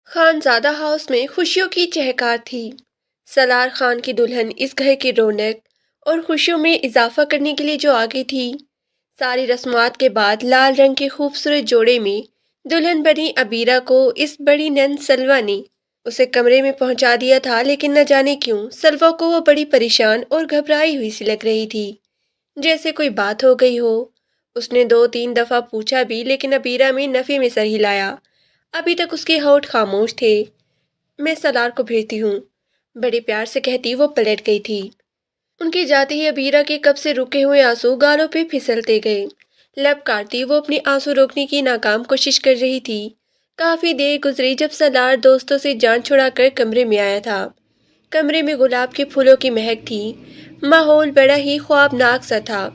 Khanzada house میں خوشیوں کی چہکار تھی۔ سالار خان کی دلہن اس گھر کی رونق اور خوشیوں میں اضافہ کرنے کے لیے جو آگئی تھی۔ ساری رسومات کے بعد لال رنگ کے خوبصورت جوڑے میں دلہن بنی عبیرہ کو اس بڑی نند سلویٰ نے اسے کمرے میں پہنچا دیا تھا، لیکن نہ جانے کیوں سلویٰ کو وہ بڑی پریشان اور گھبرائی ہوئی سی لگ رہی تھی، جیسے کوئی بات ہو گئی ہو۔ اس نے 2-3 دفعہ پوچھا بھی، لیکن عبیرہ میں نفی میں سر ہلایا۔ ابھی تک اس کے ہونٹ خاموش تھے۔ میں سالار کو بھیجتی ہوں، بڑے پیار سے کہتی وہ پلٹ گئی تھی۔ ان کے جاتے ہی عبیرہ کے کب سے رکے ہوئے آنسو گالوں پہ پھسلتے گئے۔ لب کاٹتی وہ اپنے آنسو روکنے کی ناکام کوشش کر رہی تھی۔ کافی دیر گزری جب سالار دوستوں سے جان چھڑا کر کمرے میں آیا تھا۔ کمرے میں گلاب کے پھولوں کی مہک تھی۔ ماحول بڑا ہی خوابناک سا تھا۔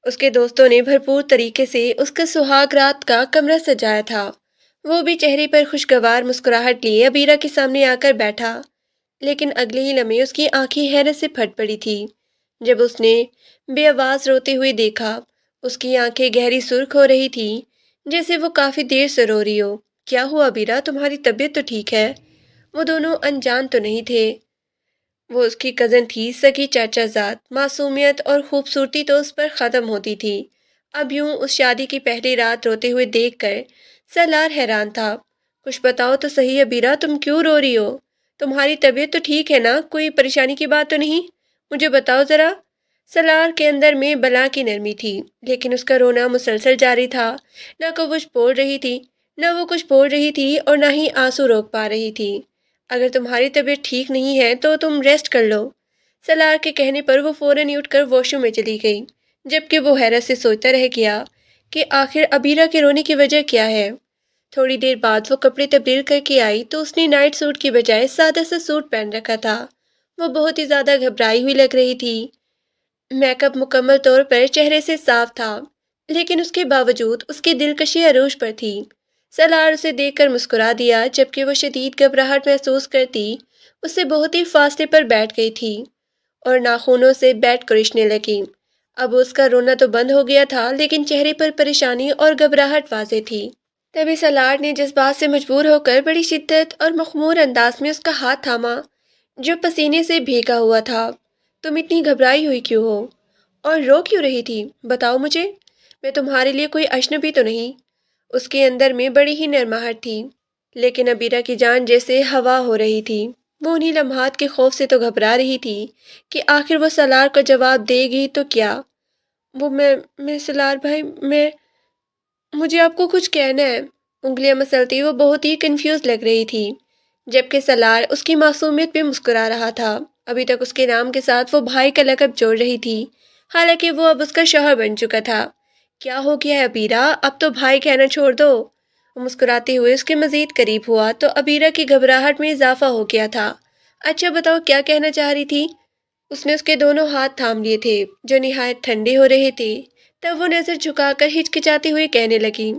اس کے دوستوں نے بھرپور طریقے سے اس کا سہاگ رات کا کمرہ سجایا تھا۔ وہ بھی چہرے پر خوشگوار مسکراہٹ لیے عبیرہ کے سامنے آ کر بیٹھا، لیکن اگلے ہی لمحے اس کی آنکھیں حیرت سے پھٹ پڑی تھی جب اس نے بے آواز روتے ہوئے دیکھا۔ اس کی آنکھیں گہری سرخ ہو رہی تھی، جیسے وہ کافی دیر سے رو رہی ہو۔ کیا ہوا عبیرہ، تمہاری طبیعت تو ٹھیک ہے؟ وہ دونوں انجان تو نہیں تھے، وہ اس کی کزن تھی، سگی چاچا زاد۔ معصومیت اور خوبصورتی تو اس پر ختم ہوتی تھی۔ اب یوں اس شادی کی پہلی رات روتے ہوئے دیکھ کر سالار حیران تھا۔ کچھ بتاؤ تو صحیح عبیرہ، تم کیوں رو رہی ہو؟ تمہاری طبیعت تو ٹھیک ہے نا؟ کوئی پریشانی کی بات تو نہیں؟ مجھے بتاؤ ذرا۔ سالار کے اندر میں بلا کی نرمی تھی، لیکن اس کا رونا مسلسل جاری تھا۔ نہ وہ کچھ بول رہی تھی اور نہ ہی آنسو روک پا رہی تھی۔ اگر تمہاری طبیعت ٹھیک نہیں ہے تو تم ریسٹ کر لو۔ سالار کے کہنے پر وہ فوراً ہی اٹھ کر واش روم میں چلی گئی، جبکہ وہ حیرت سے سوچتا رہ گیا کہ آخر عبیرہ کے رونے کی وجہ کیا ہے۔ تھوڑی دیر بعد وہ کپڑے تبدیل کر کے آئی تو اس نے نائٹ سوٹ کی بجائے سادہ سا سوٹ پہن رکھا تھا۔ وہ بہت ہی زیادہ گھبرائی ہوئی لگ رہی تھی۔ میک اپ مکمل طور پر چہرے سے صاف تھا، لیکن اس کے باوجود اس کی دلکشی عروج پر تھی۔ سالار اسے دیکھ کر مسکرا دیا، جبکہ وہ شدید گھبراہٹ محسوس کرتی اس سے بہت ہی فاصلے پر بیٹھ گئی تھی اور ناخنوں سے بیٹ کرشنے لگی۔ اب اس کا رونا تو بند ہو گیا تھا، لیکن چہرے پر پریشانی اور گھبراہٹ واضح تھی۔ تبھی سالار نے جذبات سے مجبور ہو کر بڑی شدت اور مخمور انداز میں اس کا ہاتھ تھاما، جو پسینے سے بھیگا ہوا تھا۔ تم اتنی گھبرائی ہوئی کیوں ہو اور رو کیوں رہی تھی؟ بتاؤ مجھے، میں تمہارے لیے کوئی اجنبی تو نہیں؟ اس کے اندر میں بڑی ہی نرماہٹ تھی، لیکن عبیرہ کی جان جیسے ہوا ہو رہی تھی۔ وہ انہی لمحات کے خوف سے تو گھبرا رہی تھی کہ آخر وہ سالار کو جواب دے گی تو کیا۔ وہ میں سالار بھائی، مجھے آپ کو کچھ کہنا ہے۔ انگلیاں مسلتی وہ بہت ہی کنفیوز لگ رہی تھی، جبکہ سالار اس کی معصومیت پہ مسکرا رہا تھا۔ ابھی تک اس کے نام کے ساتھ وہ بھائی کا لقب جوڑ رہی تھی، حالانکہ وہ اب اس کا شوہر بن چکا تھا۔ کیا ہو گیا ہے عبیرہ، اب تو بھائی کہنا چھوڑ دو۔ وہ مسکراتے ہوئے اس کے مزید قریب ہوا تو عبیرہ کی گھبراہٹ میں اضافہ ہو گیا تھا۔ اچھا بتاؤ، کیا کہنا چاہ رہی تھی؟ اس نے اس کے دونوں ہاتھ تھام لیے تھے، جو نہایت ٹھنڈے ہو رہے تھے۔ تب وہ نظر جھکا کر ہچکچاتے ہوئے کہنے لگی،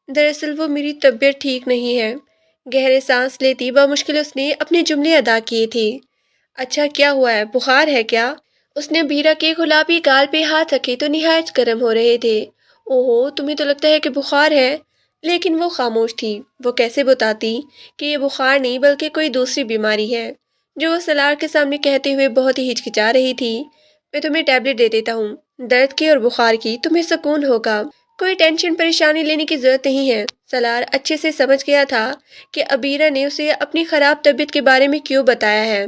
دراصل وہ میری طبیعت ٹھیک نہیں ہے۔ گہرے سانس لیتی بامشکل اس نے اپنے جملے ادا کیے تھے۔ اچھا، کیا ہوا ہے؟ بخار ہے کیا؟ اس نے عبیرہ کے گلابی گال پہ ہاتھ رکھے تو نہایت گرم ہو رہے تھے۔ اوہو، تمہیں تو لگتا ہے کہ بخار ہے۔ لیکن وہ خاموش تھی۔ وہ کیسے بتاتی کہ یہ بخار نہیں بلکہ کوئی دوسری بیماری ہے، جو وہ سالار کے سامنے کہتے ہوئے بہت ہی ہچکچا رہی تھی۔ میں تمہیں ٹیبلٹ دے دیتا ہوں، درد کی اور بخار کی، تمہیں سکون ہوگا۔ کوئی ٹینشن پریشانی لینے کی ضرورت نہیں ہے۔ سالار اچھے سے سمجھ گیا تھا کہ عبیرہ نے اسے اپنی خراب طبیعت کے بارے میں کیوں بتایا ہے۔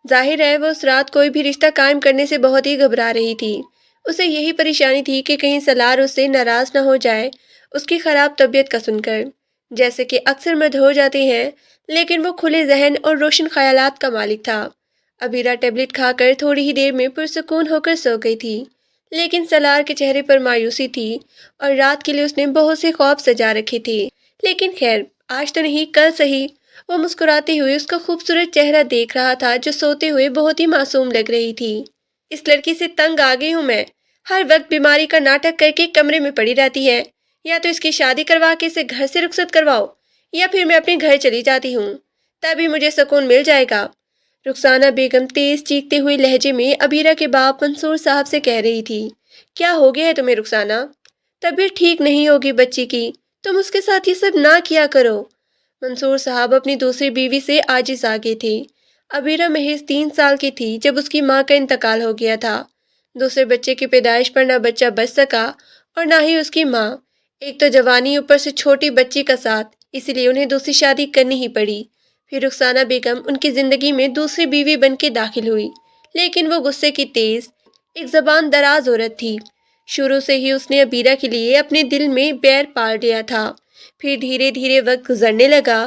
ظاہر ہے وہ اس رات کوئی بھی رشتہ قائم کرنے سے بہت ہی گھبرا رہی تھی۔ اسے یہی پریشانی تھی کہ کہیں سالار اس سے ناراض نہ ہو جائے اس کی خراب طبیعت کا سن کر، جیسے کہ اکثر مرد ہو جاتے ہیں۔ لیکن وہ کھلے ذہن اور روشن خیالات کا مالک تھا۔ عبیرہ ٹیبلٹ کھا کر تھوڑی ہی دیر میں پرسکون ہو کر سو گئی تھی، لیکن سالار کے چہرے پر مایوسی تھی اور رات کے لیے اس نے بہت سے خواب سجا رکھے تھے۔ لیکن خیر، آج تو نہیں، کل صحیح۔ وہ مسکراتے ہوئے اس کا خوبصورت چہرہ دیکھ رہا تھا، جو سوتے ہوئے بہت ہی معصوم لگ رہی تھی۔ اس لڑکی سے تنگ آ گئی ہوں میں، ہر وقت بیماری کا ناٹک کر کے کمرے میں پڑی رہتی ہے۔ یا تو اس کی شادی کروا کے اسے گھر سے رخصت کرواؤ، یا پھر میں اپنے گھر چلی جاتی ہوں، تبھی مجھے سکون مل جائے گا۔ رخسانہ بیگم تیز چیختے ہوئے لہجے میں عبیرہ کے باپ منصور صاحب سے کہہ رہی تھی، کیا ہو گیا ہے تمہیں رخسانہ؟ طبیعت ٹھیک نہیں ہوگی بچی کی، تم اس کے ساتھ یہ سب نہ کیا کرو۔ منصور صاحب اپنی دوسری بیوی سے عاجز آ گئے تھے۔ ابیرہ محض 3 سال کی تھی جب اس کی ماں کا انتقال ہو گیا تھا۔ دوسرے بچے کی پیدائش پر نہ بچہ بچ سکا اور نہ ہی اس کی ماں۔ ایک تو جوانی، اوپر سے چھوٹی بچی کا ساتھ، اسی لیے انہیں دوسری شادی کرنی ہی پڑی۔ پھر رخسانہ بیگم ان کی زندگی میں دوسری بیوی بن کے داخل ہوئی، لیکن وہ غصے کی تیز، ایک زبان دراز عورت تھی۔ شروع سے ہی اس نے ابیرہ کے لیے اپنے دل میں بیر پال لیا تھا۔ پھر دھیرے دھیرے وقت گزرنے لگا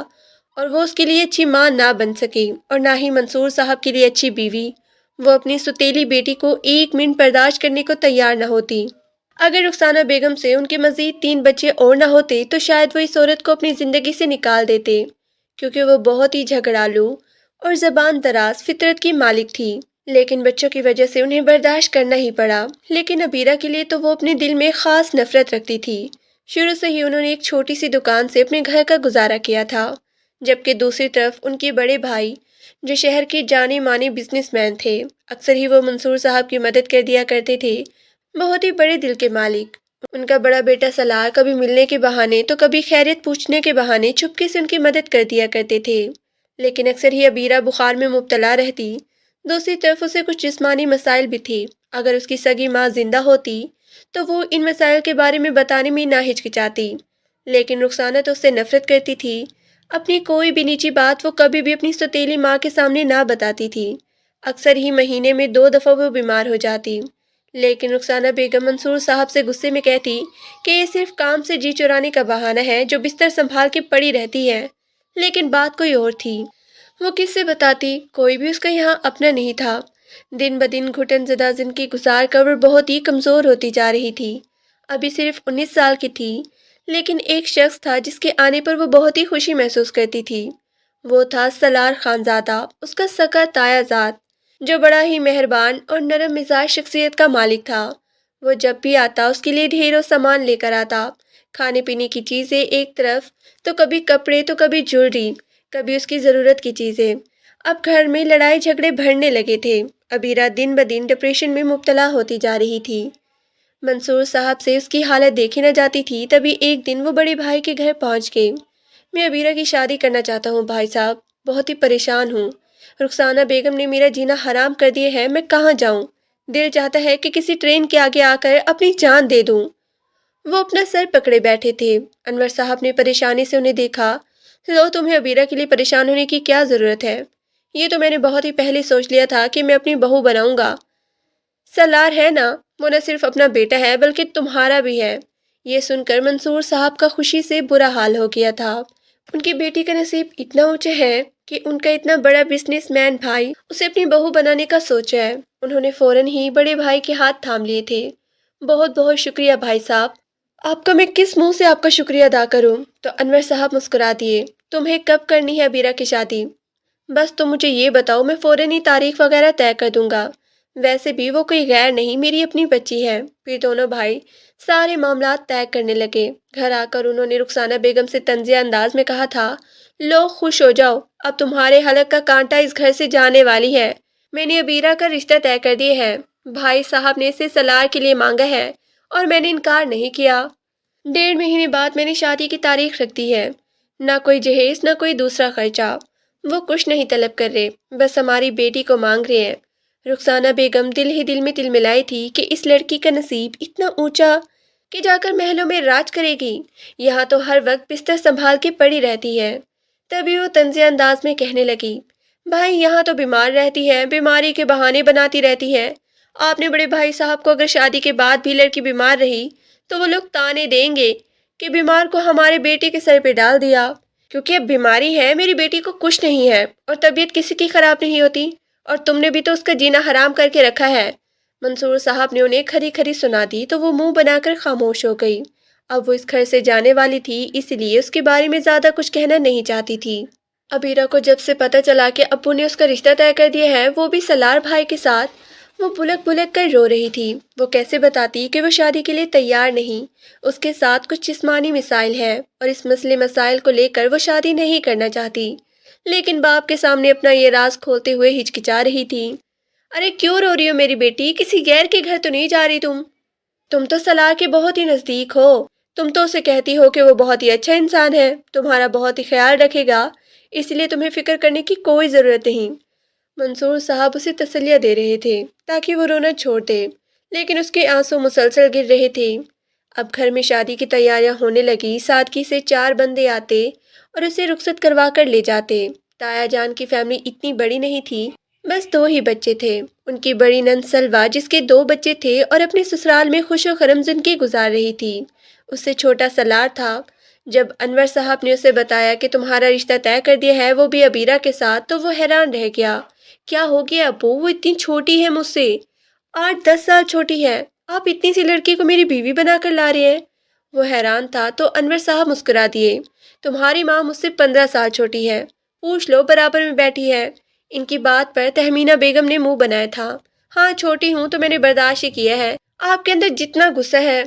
اور وہ اس کے لیے اچھی ماں نہ بن سکی اور نہ ہی منصور صاحب کے لیے اچھی بیوی۔ وہ اپنی سوتیلی بیٹی کو 1 منٹ برداشت کرنے کو تیار نہ ہوتی۔ اگر رخسانہ بیگم سے ان کے مزید 3 بچے اور نہ ہوتے تو شاید وہ اس عورت کو اپنی زندگی سے نکال دیتے، کیونکہ وہ بہت ہی جھگڑالو اور زبان دراز فطرت کی مالک تھی۔ لیکن بچوں کی وجہ سے انہیں برداشت کرنا ہی پڑا۔ لیکن ابیرہ کے لیے تو وہ اپنے دل میں خاص نفرت رکھتی تھی۔ شروع سے ہی انہوں نے ایک چھوٹی سی دکان سے اپنے گھر کا گزارا کیا تھا، جبکہ دوسری طرف ان کے بڑے بھائی جو شہر کے جانے مانے بزنس مین تھے، اکثر ہی وہ منصور صاحب کی مدد کر دیا کرتے تھے۔ بہت ہی بڑے دل کے مالک۔ ان کا بڑا بیٹا سالار کبھی ملنے کے بہانے تو کبھی خیریت پوچھنے کے بہانے چپکے سے ان کی مدد کر دیا کرتے تھے۔ لیکن اکثر ہی ابیرہ بخار میں مبتلا رہتی۔ دوسری طرف اسے کچھ جسمانی مسائل بھی تھے۔ اگر اس کی سگی ماں زندہ ہوتی تو وہ ان مسائل کے بارے میں بتانے میں نہ ہچکچاتی، لیکن رخسانہ تو اس سے نفرت کرتی تھی۔ اپنی کوئی بھی نجی بات وہ کبھی بھی اپنی سوتیلی ماں کے سامنے نہ بتاتی تھی۔ اکثر ہی مہینے میں 2 دفعہ وہ بیمار ہو جاتی، لیکن رخسانہ بیگم منصور صاحب سے غصے میں کہتی کہ یہ صرف کام سے جی چرانے کا بہانہ ہے جو بستر سنبھال کے پڑی رہتی ہے۔ لیکن بات کوئی اور تھی۔ وہ کس سے بتاتی؟ کوئی بھی اس کا یہاں اپنا نہیں تھا۔ دن بدن گھٹن زدہ زندگی گزار کر وہ بہت ہی کمزور ہوتی جا رہی تھی۔ ابھی صرف 19 سال کی تھی، لیکن ایک شخص تھا جس کے آنے پر وہ بہت ہی خوشی محسوس کرتی تھی۔ وہ تھا سالار خانزادہ، اس کا سگا تایا زاد، جو بڑا ہی مہربان اور نرم مزاج شخصیت کا مالک تھا۔ وہ جب بھی آتا اس کے لیے ڈھیروں سامان لے کر آتا، کھانے پینے کی چیزیں ایک طرف، تو کبھی کپڑے تو کبھی جویلری، کبھی اس کی ضرورت کی چیزیں۔ اب گھر میں لڑائی جھگڑے بڑھنے لگے تھے۔ ابیرہ دن بدن ڈپریشن میں مبتلا ہوتی جا رہی تھی۔ منصور صاحب سے اس کی حالت دیکھی نہ جاتی تھی۔ تبھی ایک دن وہ بڑے بھائی کے گھر پہنچ گئے۔ میں ابیرہ کی شادی کرنا چاہتا ہوں بھائی صاحب، بہت ہی پریشان ہوں۔ رخسانہ بیگم نے میرا جینا حرام کر دیا ہے، میں کہاں جاؤں؟ دل چاہتا ہے کہ کسی ٹرین کے آگے آ کر اپنی جان دے دوں۔ وہ اپنا سر پکڑے بیٹھے تھے۔ انور صاحب نے پریشانی سے انہیں دیکھا۔ لو، تمہیں ابیرہ کے لیے پریشان ہونے کی کیا ضرورت ہے؟ یہ تو میں نے بہت ہی پہلے سوچ لیا تھا کہ میں اپنی بہو بناؤں گا۔ سالار ہے نا، وہ نہ صرف اپنا بیٹا ہے بلکہ تمہارا بھی ہے۔ یہ سن کر منصور صاحب کا خوشی سے برا حال ہو گیا تھا۔ ان کی بیٹی کا نصیب اتنا اونچا ہے کہ ان کا اتنا بڑا بزنس مین بھائی اسے اپنی بہو بنانے کا سوچا ہے۔ انہوں نے فوراً ہی بڑے بھائی کے ہاتھ تھام لیے تھے۔ بہت بہت شکریہ بھائی صاحب، آپ کا میں کس منہ سے آپ کا شکریہ ادا کروں؟ تو انور صاحب مسکرا دیے۔ تمہیں کب کرنی ہے ابیرہ کی شادی؟ بس تم مجھے یہ بتاؤ، میں فوراً ہی تاریخ وغیرہ طے کر دوں گا۔ ویسے بھی وہ کوئی غیر نہیں، میری اپنی بچی ہے۔ پھر دونوں بھائی سارے معاملات طے کرنے لگے۔ گھر آ کر انہوں نے رخسانہ بیگم سے طنزیہ انداز میں کہا تھا، لو خوش ہو جاؤ، اب تمہارے حلق کا کانٹا اس گھر سے جانے والی ہے۔ میں نے ابیرہ کا رشتہ طے کر دیا ہے۔ بھائی صاحب نے اسے سالار کے لیے مانگا ہے اور میں نے انکار نہیں کیا۔ 1.5 مہینے بعد میں نے شادی کی تاریخ رکھ دی ہے۔ نہ کوئی جہیز نہ کوئی دوسرا خرچہ، وہ کچھ نہیں طلب کر رہے، بس ہماری بیٹی کو مانگ رہے ہیں۔ رخسانہ بیگم دل ہی دل میں تل ملائی تھی کہ اس لڑکی کا نصیب اتنا اونچا کہ جا کر محلوں میں راج کرے گی، یہاں تو ہر وقت بستر سنبھال کے پڑی رہتی ہے۔ تبھی وہ طنزیہ انداز میں کہنے لگی، بھائی یہاں تو بیمار رہتی ہے، بیماری کے بہانے بناتی رہتی ہے۔ آپ نے بڑے بھائی صاحب کو اگر شادی کے بعد بھی لڑکی بیمار رہی تو وہ لوگ تانے دیں گے کہ بیمار کو ہمارے بیٹے کے سر پہ ڈال دیا۔ کیونکہ اب بیماری ہے، میری بیٹی کو کچھ نہیں ہے اور طبیعت کسی کی خراب نہیں ہوتی، اور تم نے بھی تو اس کا جینا حرام کر کے رکھا ہے۔ منصور صاحب نے انہیں کھری کھری سنا دی تو وہ منہ بنا کر خاموش ہو گئی۔ اب وہ اس گھر سے جانے والی تھی، اس لیے اس کے بارے میں زیادہ کچھ کہنا نہیں چاہتی تھی۔ ابیرہ کو جب سے پتہ چلا کہ ابو نے اس کا رشتہ طے کر دیا ہے، وہ بھی سالار بھائی کے ساتھ، وہ بلک بلک کر رو رہی تھی۔ وہ کیسے بتاتی کہ وہ شادی کے لیے تیار نہیں، اس کے ساتھ کچھ جسمانی مسائل ہیں اور اس مسائل کو لے کر وہ شادی نہیں کرنا چاہتی، لیکن باپ کے سامنے اپنا یہ راز کھولتے ہوئے ہچکچا رہی تھی۔ ارے کیوں رو رہی ہو میری بیٹی؟ کسی غیر کے گھر تو نہیں جا رہی تم تو سالار کے بہت ہی نزدیک ہو، تم تو اسے کہتی ہو کہ وہ بہت ہی اچھا انسان ہے، تمہارا بہت ہی خیال رکھے گا، اس لیے تمہیں فکر کرنے کی کوئی ضرورت نہیں۔ منصور صاحب اسے تسلیاں دے رہے تھے تاکہ وہ رونا چھوڑ دے، لیکن اس کے آنسو مسلسل گر رہے تھے۔ اب گھر میں شادی کی تیاریاں ہونے لگی، سادگی سے 4 بندے آتے اور اسے رخصت کروا کر لے جاتے۔ تایا جان کی فیملی اتنی بڑی نہیں تھی، بس 2 ہی بچے تھے۔ ان کی بڑی نند سلویٰ جس کے 2 بچے تھے اور اپنے سسرال میں خوش و خرم زندگی گزار رہی تھی۔ اس سے چھوٹا سلار تھا۔ جب انور صاحب نے اسے بتایا کہ تمہارا رشتہ طے کر دیا ہے، وہ بھی عبیرہ کے ساتھ، تو وہ حیران رہ گیا۔ کیا ہو گیا ابو؟ وہ اتنی چھوٹی ہے مجھ سے، 8-10 سال چھوٹی ہے، آپ اتنی سی لڑکی کو میری بیوی بنا کر لا رہے ہیں؟ وہ حیران تھا تو انور صاحب مسکرا دیے۔ تمہاری ماں مجھ سے 15 سال چھوٹی ہے، پوچھ لو، برابر میں بیٹھی ہے۔ ان کی بات پر تہمینہ بیگم نے منہ بنایا تھا۔ ہاں چھوٹی ہوں تو میں نے برداشت ہی کیا ہے، آپ کے اندر جتنا غصہ ہے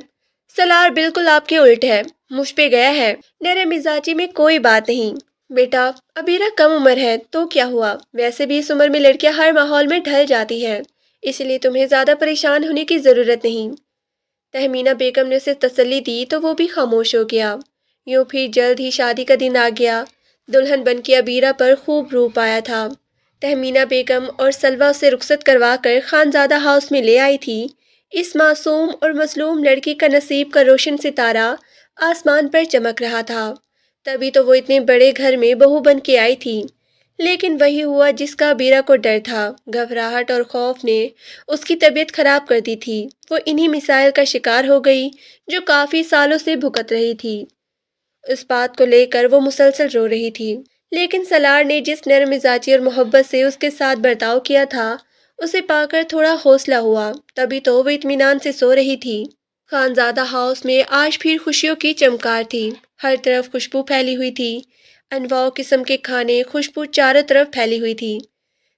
سلار بالکل آپ کے الٹ ہے، مجھ پہ گیا ہے، نرم مزاجی میں کوئی بات نہیں۔ بیٹا عبیرہ کم عمر ہے تو کیا ہوا، ویسے بھی اس عمر میں لڑکیاں ہر ماحول میں ڈھل جاتی ہیں، اس لیے تمہیں زیادہ پریشان ہونے کی ضرورت نہیں۔ تہمینہ بیگم نے اسے تسلی دی تو وہ بھی خاموش ہو گیا۔ یوں پھر جلد ہی شادی کا دن آ گیا۔ دلہن بن کے عبیرہ پر خوب روپ آیا تھا۔ تہمینہ بیگم اور سلویٰ اسے رخصت کروا کر خانزادہ ہاؤس میں لے آئی تھی۔ اس معصوم اور مظلوم لڑکی کا نصیب کا روشن ستارہ آسمان پر چمک رہا تھا، تبھی تو وہ اتنے بڑے گھر میں بہو بن کے آئی تھی۔ لیکن وہی ہوا جس کا عبیرہ کو ڈر تھا۔ گھبراہٹ اور خوف نے اس کی طبیعت خراب کر دی تھی۔ وہ انہی مسائل کا شکار ہو گئی جو کافی سالوں سے بھگت رہی تھی۔ اس بات کو لے کر وہ مسلسل رو رہی تھی، لیکن سلار نے جس نرم مزاجی اور محبت سے اس کے ساتھ برتاؤ کیا تھا، اسے پا کر تھوڑا حوصلہ ہوا، تبھی تو وہ اطمینان سے سو رہی تھی۔ خانزادہ ہاؤس میں آج پھر خوشیوں کی چمکار تھی۔ ہر طرف خوشبو پھیلی ہوئی تھی، انواع قسم کے کھانے، خوشبو چاروں طرف پھیلی ہوئی تھی۔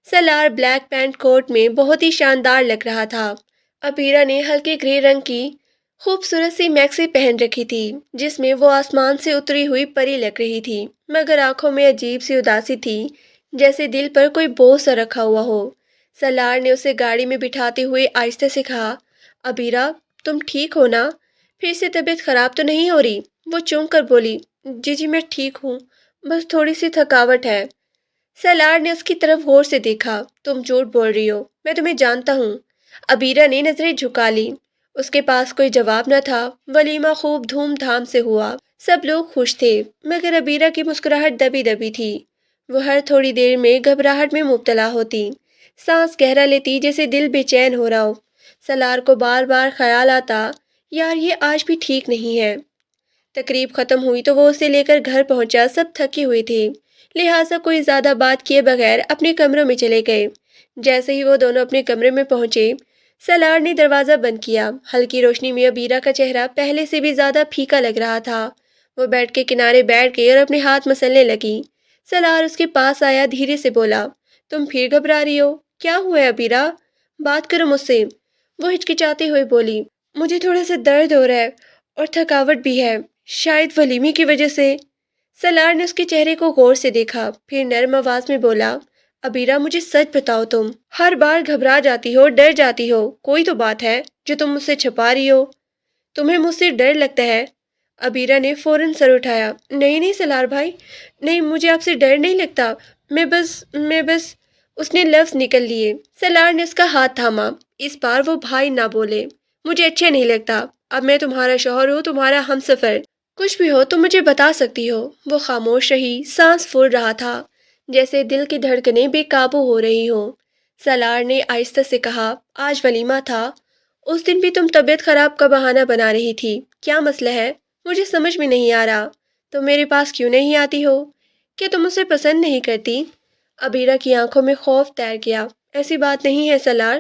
سلار بلیک پینٹ کوٹ میں بہت ہی شاندار لگ رہا تھا۔ عبیرہ نے ہلکے گرے رنگ کی خوبصورت سی میکسی پہن رکھی تھی، جس میں وہ آسمان سے اتری ہوئی پری لگ رہی تھی، مگر آنکھوں میں عجیب سی اداسی تھی، جیسے دل پر کوئی بوجھ سا رکھا ہوا ہو۔ سلار نے اسے گاڑی میں بٹھاتے ہوئے آہستہ سے کہا، عبیرہ تم ٹھیک ہو نا؟ پھر سے طبیعت خراب تو نہیں ہو رہی؟ وہ چونک کر بولی، جی میں ٹھیک ہوں، بس تھوڑی سی تھکاوٹ ہے۔ سلار نے اس کی طرف غور سے دیکھا، تم جھوٹ بول رہی ہو، میں تمہیں جانتا ہوں۔ عبیرہ نے نظریں جھکا لی۔ اس کے پاس کوئی جواب نہ تھا۔ ولیمہ خوب دھوم دھام سے ہوا، سب لوگ خوش تھے، مگر عبیرہ کی مسکراہٹ دبی دبی تھی۔ وہ ہر تھوڑی دیر میں گھبراہٹ میں مبتلا ہوتی، سانس گہرا لیتی جیسے دل بے چین ہو رہا ہو۔ سلار کو بار بار خیال آتا، یار یہ آج بھی ٹھیک نہیں ہے۔ تقریب ختم ہوئی تو وہ اسے لے کر گھر پہنچا۔ سب تھکے ہوئے تھے، لہٰذا کوئی زیادہ بات کیے بغیر اپنے کمروں میں چلے گئے۔ جیسے ہی وہ دونوں اپنے کمرے میں پہنچے، سلار نے دروازہ بند کیا۔ ہلکی روشنی میں عبیرہ کا چہرہ پہلے سے بھی زیادہ پھیکا لگ رہا تھا۔ وہ بیڈ کے کنارے بیٹھ گئی اور اپنے ہاتھ مسلنے لگی۔ سلار اس کے پاس آیا، دھیرے سے بولا، تم پھر گھبرا رہی ہو؟ کیا ہوا ہے عبیرہ؟ بات کرو مجھ سے۔ وہ ہچکچاتے ہوئے بولی، مجھے تھوڑا سا درد ہو رہا ہے اور تھکاوٹ بھی ہے، شاید ولیمے کی وجہ سے۔ سلار نے اس کے چہرے کو غور سے دیکھا، پھر نرم آواز میں بولا، عبیرہ مجھے سچ بتاؤ، تم ہر بار گھبرا جاتی ہو، ڈر جاتی ہو، کوئی تو بات ہے جو تم مجھ سے چھپا رہی ہو؟ تمہیں مجھ سے ڈر لگتا ہے؟ عبیرہ نے فوراً سر اٹھایا، نہیں سلار بھائی، نہیں مجھے آپ سے ڈر نہیں لگتا، میں بس اس نے لفظ نکل لیے۔ سلار نے اس کا ہاتھ تھاما، اس بار وہ بھائی نہ بولے، مجھے اچھا نہیں لگتا، اب میں تمہارا شوہر ہوں، تمہارا ہمسفر، کچھ بھی ہو تم مجھے بتا سکتی ہو۔ وہ خاموش رہی، سانس پھول رہا تھا، جیسے دل کی دھڑکنیں بے قابو ہو رہی ہوں۔ سلار نے آہستہ سے کہا، آج ولیمہ تھا، اس دن بھی تم طبیعت خراب کا بہانہ بنا رہی تھی، کیا مسئلہ ہے؟ مجھے سمجھ میں نہیں آ رہا، تم میرے پاس کیوں نہیں آتی ہو؟ کیا تم اسے پسند نہیں کرتی؟ عبیرہ کی آنکھوں میں خوف تیر گیا، ایسی بات نہیں ہے سلار،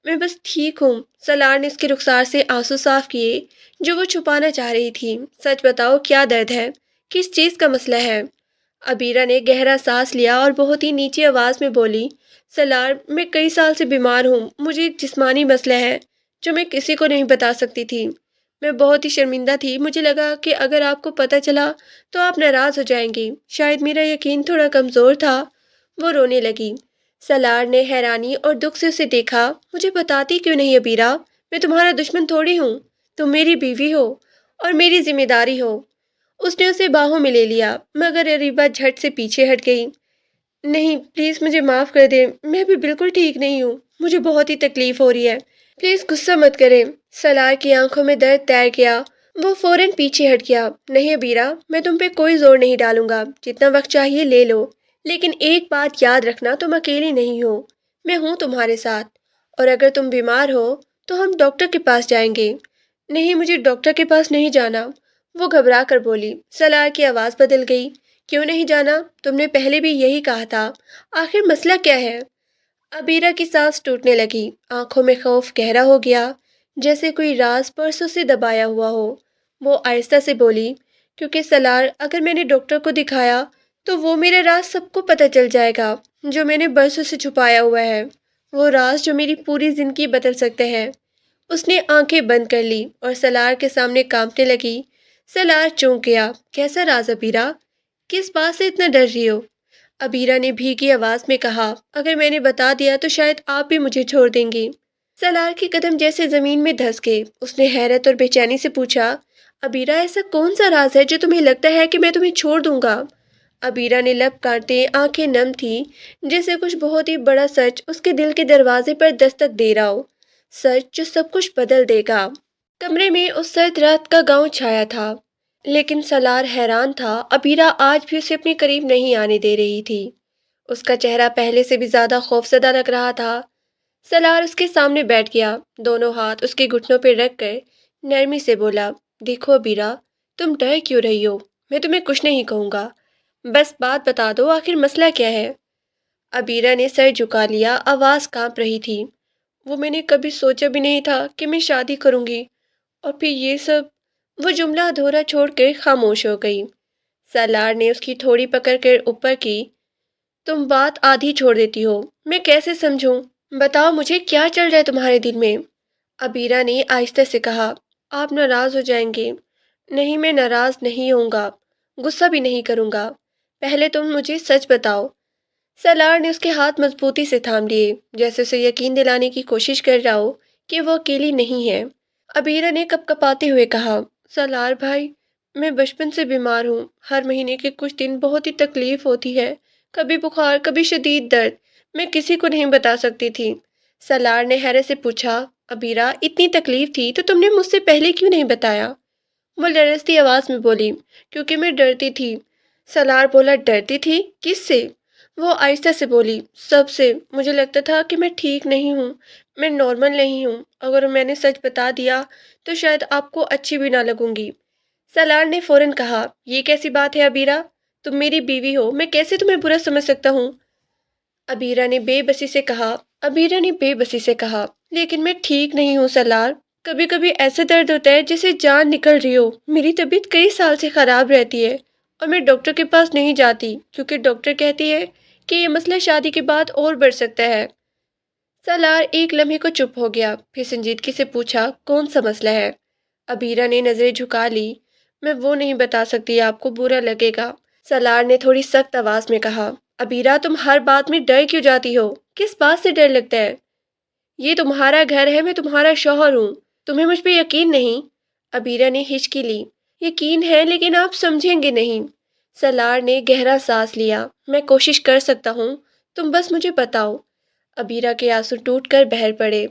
میں بس ٹھیک ہوں۔ سلار نے اس کے رخسار سے آنسو صاف کیے جو وہ چھپانا چاہ رہی تھی۔ سچ بتاؤ، کیا درد ہے، کس چیز کا مسئلہ ہے؟ عبیرہ نے گہرا سانس لیا اور بہت ہی نیچی آواز میں بولی، سلار میں کئی سال سے بیمار ہوں، مجھے ایک جسمانی مسئلہ ہے جو میں کسی کو نہیں بتا سکتی تھی، میں بہت ہی شرمندہ تھی، مجھے لگا کہ اگر آپ کو پتہ چلا تو آپ ناراض ہو جائیں گی، شاید میرا یقین تھوڑا کمزور تھا۔ وہ رونے لگی۔ سلار نے حیرانی اور دکھ سے اسے دیکھا، مجھے بتاتی کیوں نہیں عبیرہ، میں تمہارا دشمن تھوڑی ہوں، تم میری بیوی ہو اور میری ذمہ داری ہو۔ اس نے اسے باہوں میں لے لیا مگر اریبہ جھٹ سے پیچھے ہٹ گئی۔ نہیں پلیز مجھے معاف کر دیں، میں بھی بالکل ٹھیک نہیں ہوں، مجھے بہت ہی تکلیف ہو رہی ہے، پلیز غصہ مت کریں۔ سلار کی آنکھوں میں درد تیر گیا، وہ فوراً پیچھے ہٹ گیا۔ نہیں ابیرہ، میں تم پہ کوئی زور نہیں ڈالوں گا، جتنا وقت چاہیے لے لو، لیکن ایک بات یاد رکھنا، تم اکیلی نہیں ہو، میں ہوں تمہارے ساتھ، اور اگر تم بیمار ہو تو ہم ڈاکٹر کے پاس جائیں گے۔ نہیں مجھے ڈاکٹر کے پاس نہیں جانا، وہ گھبرا کر بولی۔ سلار کی آواز بدل گئی۔ کیوں نہیں جانا؟ تم نے پہلے بھی یہی کہا تھا، آخر مسئلہ کیا ہے؟ عبیرہ کی سانس ٹوٹنے لگی، آنکھوں میں خوف گہرا ہو گیا، جیسے کوئی راز برسوں سے دبایا ہوا ہو۔ وہ آہستہ سے بولی، کیونکہ سلار اگر میں نے ڈاکٹر کو دکھایا تو وہ میرا راز سب کو پتہ چل جائے گا، جو میں نے برسوں سے چھپایا ہوا ہے، وہ راز جو میری پوری زندگی بدل سکتے ہیں۔ اس نے آنکھیں بند کر لی اور سلار کے سامنے کانپنے لگی۔ سلار چونک گیا۔ کیسا راز عبیرہ؟ کس بات سے اتنا ڈر رہی ہو؟ عبیرہ نے بھیگی آواز میں کہا، اگر میں نے بتا دیا تو شاید آپ بھی مجھے چھوڑ دیں گی۔ سلار کے قدم جیسے زمین میں دھس گئے۔ اس نے حیرت اور بے چینی سے پوچھا، عبیرہ ایسا کون سا راز ہے جو تمہیں لگتا ہے کہ میں تمہیں چھوڑ دوں گا؟ عبیرہ نے لب کاٹے، آنکھیں نم تھیں، جیسے کچھ بہت ہی بڑا سچ اس کے دل کے دروازے پر دستک دے رہا ہو، سچ جو سب کچھ بدل دے گا۔ کمرے میں اس سرد رات کا گاؤں چھایا تھا، لیکن سلار حیران تھا، عبیرہ آج بھی اسے اپنے قریب نہیں آنے دے رہی تھی۔ اس کا چہرہ پہلے سے بھی زیادہ خوفزدہ لگ رہا تھا۔ سلار اس کے سامنے بیٹھ گیا، دونوں ہاتھ اس کے گھٹنوں پہ رکھ کر نرمی سے بولا، دیکھو عبیرہ، تم ڈر کیوں رہی ہو؟ میں تمہیں کچھ نہیں کہوں گا، بس بات بتا دو، آخر مسئلہ کیا ہے؟ عبیرہ نے سر جھکا لیا، آواز کانپ رہی تھی۔ وہ میں نے کبھی سوچا بھی نہیں تھا کہ میں شادی کروں گی، اور پھر یہ سب۔ وہ جملہ ادھورا چھوڑ کر خاموش ہو گئی۔ سالار نے اس کی تھوڑی پکڑ کر اوپر کی، تم بات آدھی چھوڑ دیتی ہو، میں کیسے سمجھوں؟ بتاؤ مجھے کیا چل رہا ہے تمہارے دل میں؟ عبیرہ نے آہستہ سے کہا، آپ ناراض ہو جائیں گے۔ نہیں میں ناراض نہیں ہوں گا، غصہ بھی نہیں کروں گا، پہلے تم مجھے سچ بتاؤ۔ سالار نے اس کے ہاتھ مضبوطی سے تھام لیے، جیسے اسے یقین دلانے کی کوشش کر رہا ہو کہ وہ اکیلی نہیں ہے۔ عبیرہ نے کپ کپاتے ہوئے کہا، سالار بھائی، میں بچپن سے بیمار ہوں، ہر مہینے کے کچھ دن بہت ہی تکلیف ہوتی ہے، کبھی بخار کبھی شدید درد، میں کسی کو نہیں بتا سکتی تھی۔ سالار نے حیرت سے پوچھا، عبیرہ اتنی تکلیف تھی تو تم نے مجھ سے پہلے کیوں نہیں بتایا؟ وہ لرزتی آواز میں بولی، کیونکہ میں ڈرتی تھی۔ سالار بولا، ڈرتی تھی؟ کس سے؟ وہ آہستہ سے بولی، سب سے۔ مجھے لگتا تھا کہ میں ٹھیک نہیں ہوں، میں نارمل نہیں ہوں، اگر میں نے سچ بتا دیا تو شاید آپ کو اچھی بھی نہ لگوں گی۔ سالار نے فوراً کہا، یہ کیسی بات ہے عبیرہ؟ تم میری بیوی ہو، میں کیسے تمہیں برا سمجھ سکتا ہوں؟ عبیرہ نے بے بسی سے کہا، لیکن میں ٹھیک نہیں ہوں سالار، کبھی کبھی ایسا درد ہوتا ہے جیسے جان نکل رہی ہو، میری طبیعت کئی سال سے خراب رہتی ہے، اور میں ڈاکٹر کے پاس نہیں جاتی کیونکہ ڈاکٹر کہتی ہے کہ یہ مسئلہ شادی کے بعد اور بڑھ سکتا ہے۔ سالار ایک لمحے کو چپ ہو گیا، پھر سنجیدگی سے پوچھا، کون سا مسئلہ ہے؟ عبیرہ نے نظریں جھکا لی، میں وہ نہیں بتا سکتی، آپ کو برا لگے گا۔ سالار نے تھوڑی سخت آواز میں کہا، عبیرہ تم ہر بات میں ڈر کیوں جاتی ہو؟ کس بات سے ڈر لگتا ہے؟ یہ تمہارا گھر ہے، میں تمہارا شوہر ہوں، تمہیں مجھ پہ یقین نہیں؟ عبیرہ نے ہچکی لی، یقین ہے لیکن آپ سمجھیں گے نہیں۔ سالار نے گہرا سانس لیا، میں کوشش کر سکتا ہوں، تم بس مجھے بتاؤ۔ عبیرہ کے آنسو ٹوٹ کر بہہ پڑے۔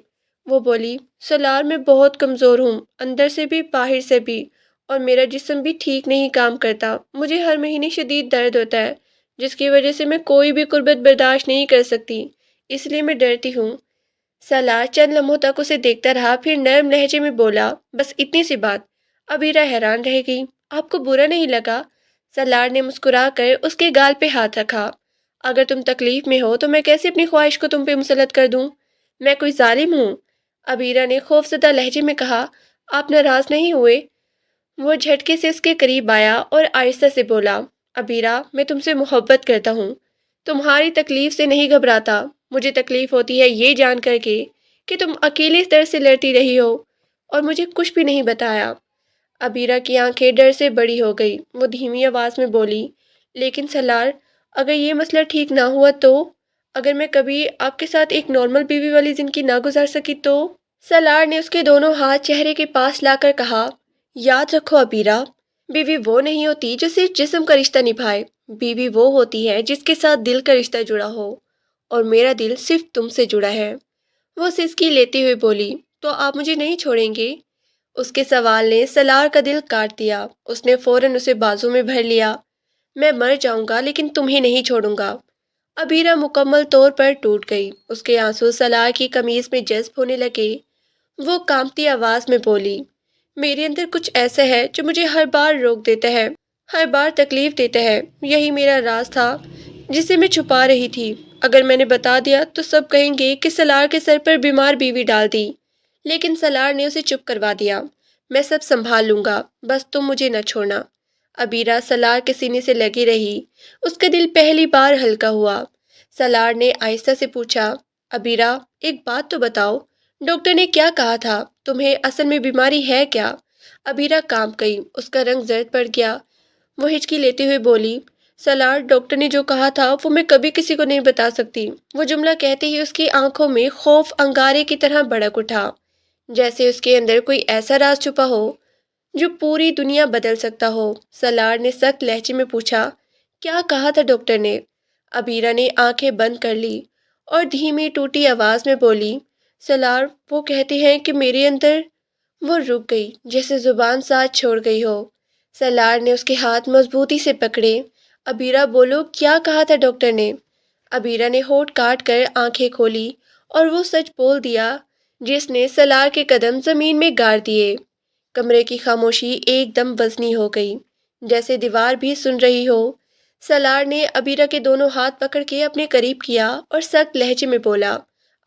وہ بولی، سالار میں بہت کمزور ہوں، اندر سے بھی باہر سے بھی، اور میرا جسم بھی ٹھیک نہیں کام کرتا، مجھے ہر مہینے شدید درد ہوتا ہے، جس کی وجہ سے میں کوئی بھی قربت برداشت نہیں کر سکتی، اس لیے میں ڈرتی ہوں۔ سالار چند لمحوں تک اسے دیکھتا رہا، پھر نرم لہجے میں بولا، بس اتنی سی بات؟ عبیرہ حیران رہ گئی، آپ کو برا نہیں لگا؟ سالار نے مسکرا کر اس کے گال پہ ہاتھ رکھا، اگر تم تکلیف میں ہو تو میں کیسے اپنی خواہش کو تم پہ مسلط کر دوں؟ میں کوئی ظالم ہوں؟ عبیرہ نے خوفزدہ لہجے میں کہا، آپ ناراض نہیں ہوئے؟ وہ جھٹکے سے اس کے قریب آیا اور آہستہ سے بولا، عبیرہ میں تم سے محبت کرتا ہوں، تمہاری تکلیف سے نہیں گھبراتا، مجھے تکلیف ہوتی ہے یہ جان کر کے کہ تم اکیلے اس درد سے لڑتی رہی ہو اور مجھے کچھ بھی نہیں بتایا۔ عبیرہ کی آنکھیں ڈر سے بڑی ہو گئی، وہ دھیمی آواز میں بولی، لیکن سالار اگر یہ مسئلہ ٹھیک نہ ہوا تو؟ اگر میں کبھی آپ کے ساتھ ایک نارمل بیوی والی زندگی نہ گزار سکی تو؟ سالار نے اس کے دونوں ہاتھ چہرے کے پاس لا کر کہا، یاد رکھو ابیرا، بیوی وہ نہیں ہوتی جو صرف جسم کا رشتہ نبھائے، بیوی وہ ہوتی ہے جس کے ساتھ دل کا رشتہ جڑا ہو، اور میرا دل صرف تم سے جڑا ہے۔ وہ سسکی لیتے ہوئے بولی، تو آپ مجھے نہیں چھوڑیں گے؟ اس کے سوال نے سلار کا دل کاٹ دیا۔ اس نے فوراً اسے بازو میں بھر لیا۔ میں مر جاؤں گا لیکن تمہیں نہیں چھوڑوں گا۔ ابیرا مکمل طور پر ٹوٹ گئی۔ اس کے آنسو سلار کی قمیض میں جذب ہونے لگے۔ وہ کانپتی آواز میں بولی، میرے اندر کچھ ایسا ہے جو مجھے ہر بار روک دیتا ہے، ہر بار تکلیف دیتا ہے۔ یہی میرا راز تھا جسے میں چھپا رہی تھی۔ اگر میں نے بتا دیا تو سب کہیں گے کہ سلار کے سر پر بیمار بیوی ڈال دی، لیکن سلار نے اسے چپ کروا دیا۔ میں سب سنبھال لوں گا، بس تم مجھے نہ چھوڑنا۔ ابیرا سلار کے سینے سے لگی رہی۔ اس کا دل پہلی بار ہلکا ہوا۔ سلار نے آہستہ سے پوچھا، ابیرا ایک بات تو بتاؤ، ڈاکٹر نے کیا کہا تھا؟ تمہیں اصل میں بیماری ہے کیا؟ ابیرا کانپ گئی۔ اس کا رنگ زرد پڑ گیا۔ وہ ہچکی لیتے ہوئے بولی، سلار، ڈاکٹر نے جو کہا تھا وہ میں کبھی کسی کو نہیں بتا سکتی۔ وہ جملہ کہتے ہی اس کی آنکھوں میں خوف انگارے کی طرح بھڑک اٹھا، جیسے اس کے اندر کوئی ایسا راز چھپا ہو جو پوری دنیا بدل سکتا ہو۔ سلار نے سخت لہجے میں پوچھا، کیا کہا تھا ڈاکٹر نے؟ ابیرا نے آنکھیں بند کر لی اور دھیمی ٹوٹی آواز میں بولی، سلار، وہ کہتے ہیں کہ میرے اندر… وہ رک گئی، جیسے زبان ساتھ چھوڑ گئی ہو۔ سلار نے اس کے ہاتھ مضبوطی سے پکڑے۔ ابیرا بولو، کیا کہا تھا ڈاکٹر نے؟ ابیرا نے ہونٹ کاٹ کر آنکھیں کھولی اور وہ سچ بول دیا جس نے سلار کے قدم زمین میں گاڑ دیے۔ کمرے کی خاموشی ایک دم وزنی ہو گئی، جیسے دیوار بھی سن رہی ہو۔ سلار نے ابیرا کے دونوں ہاتھ پکڑ کے اپنے قریب کیا اور سخت لہجے میں بولا،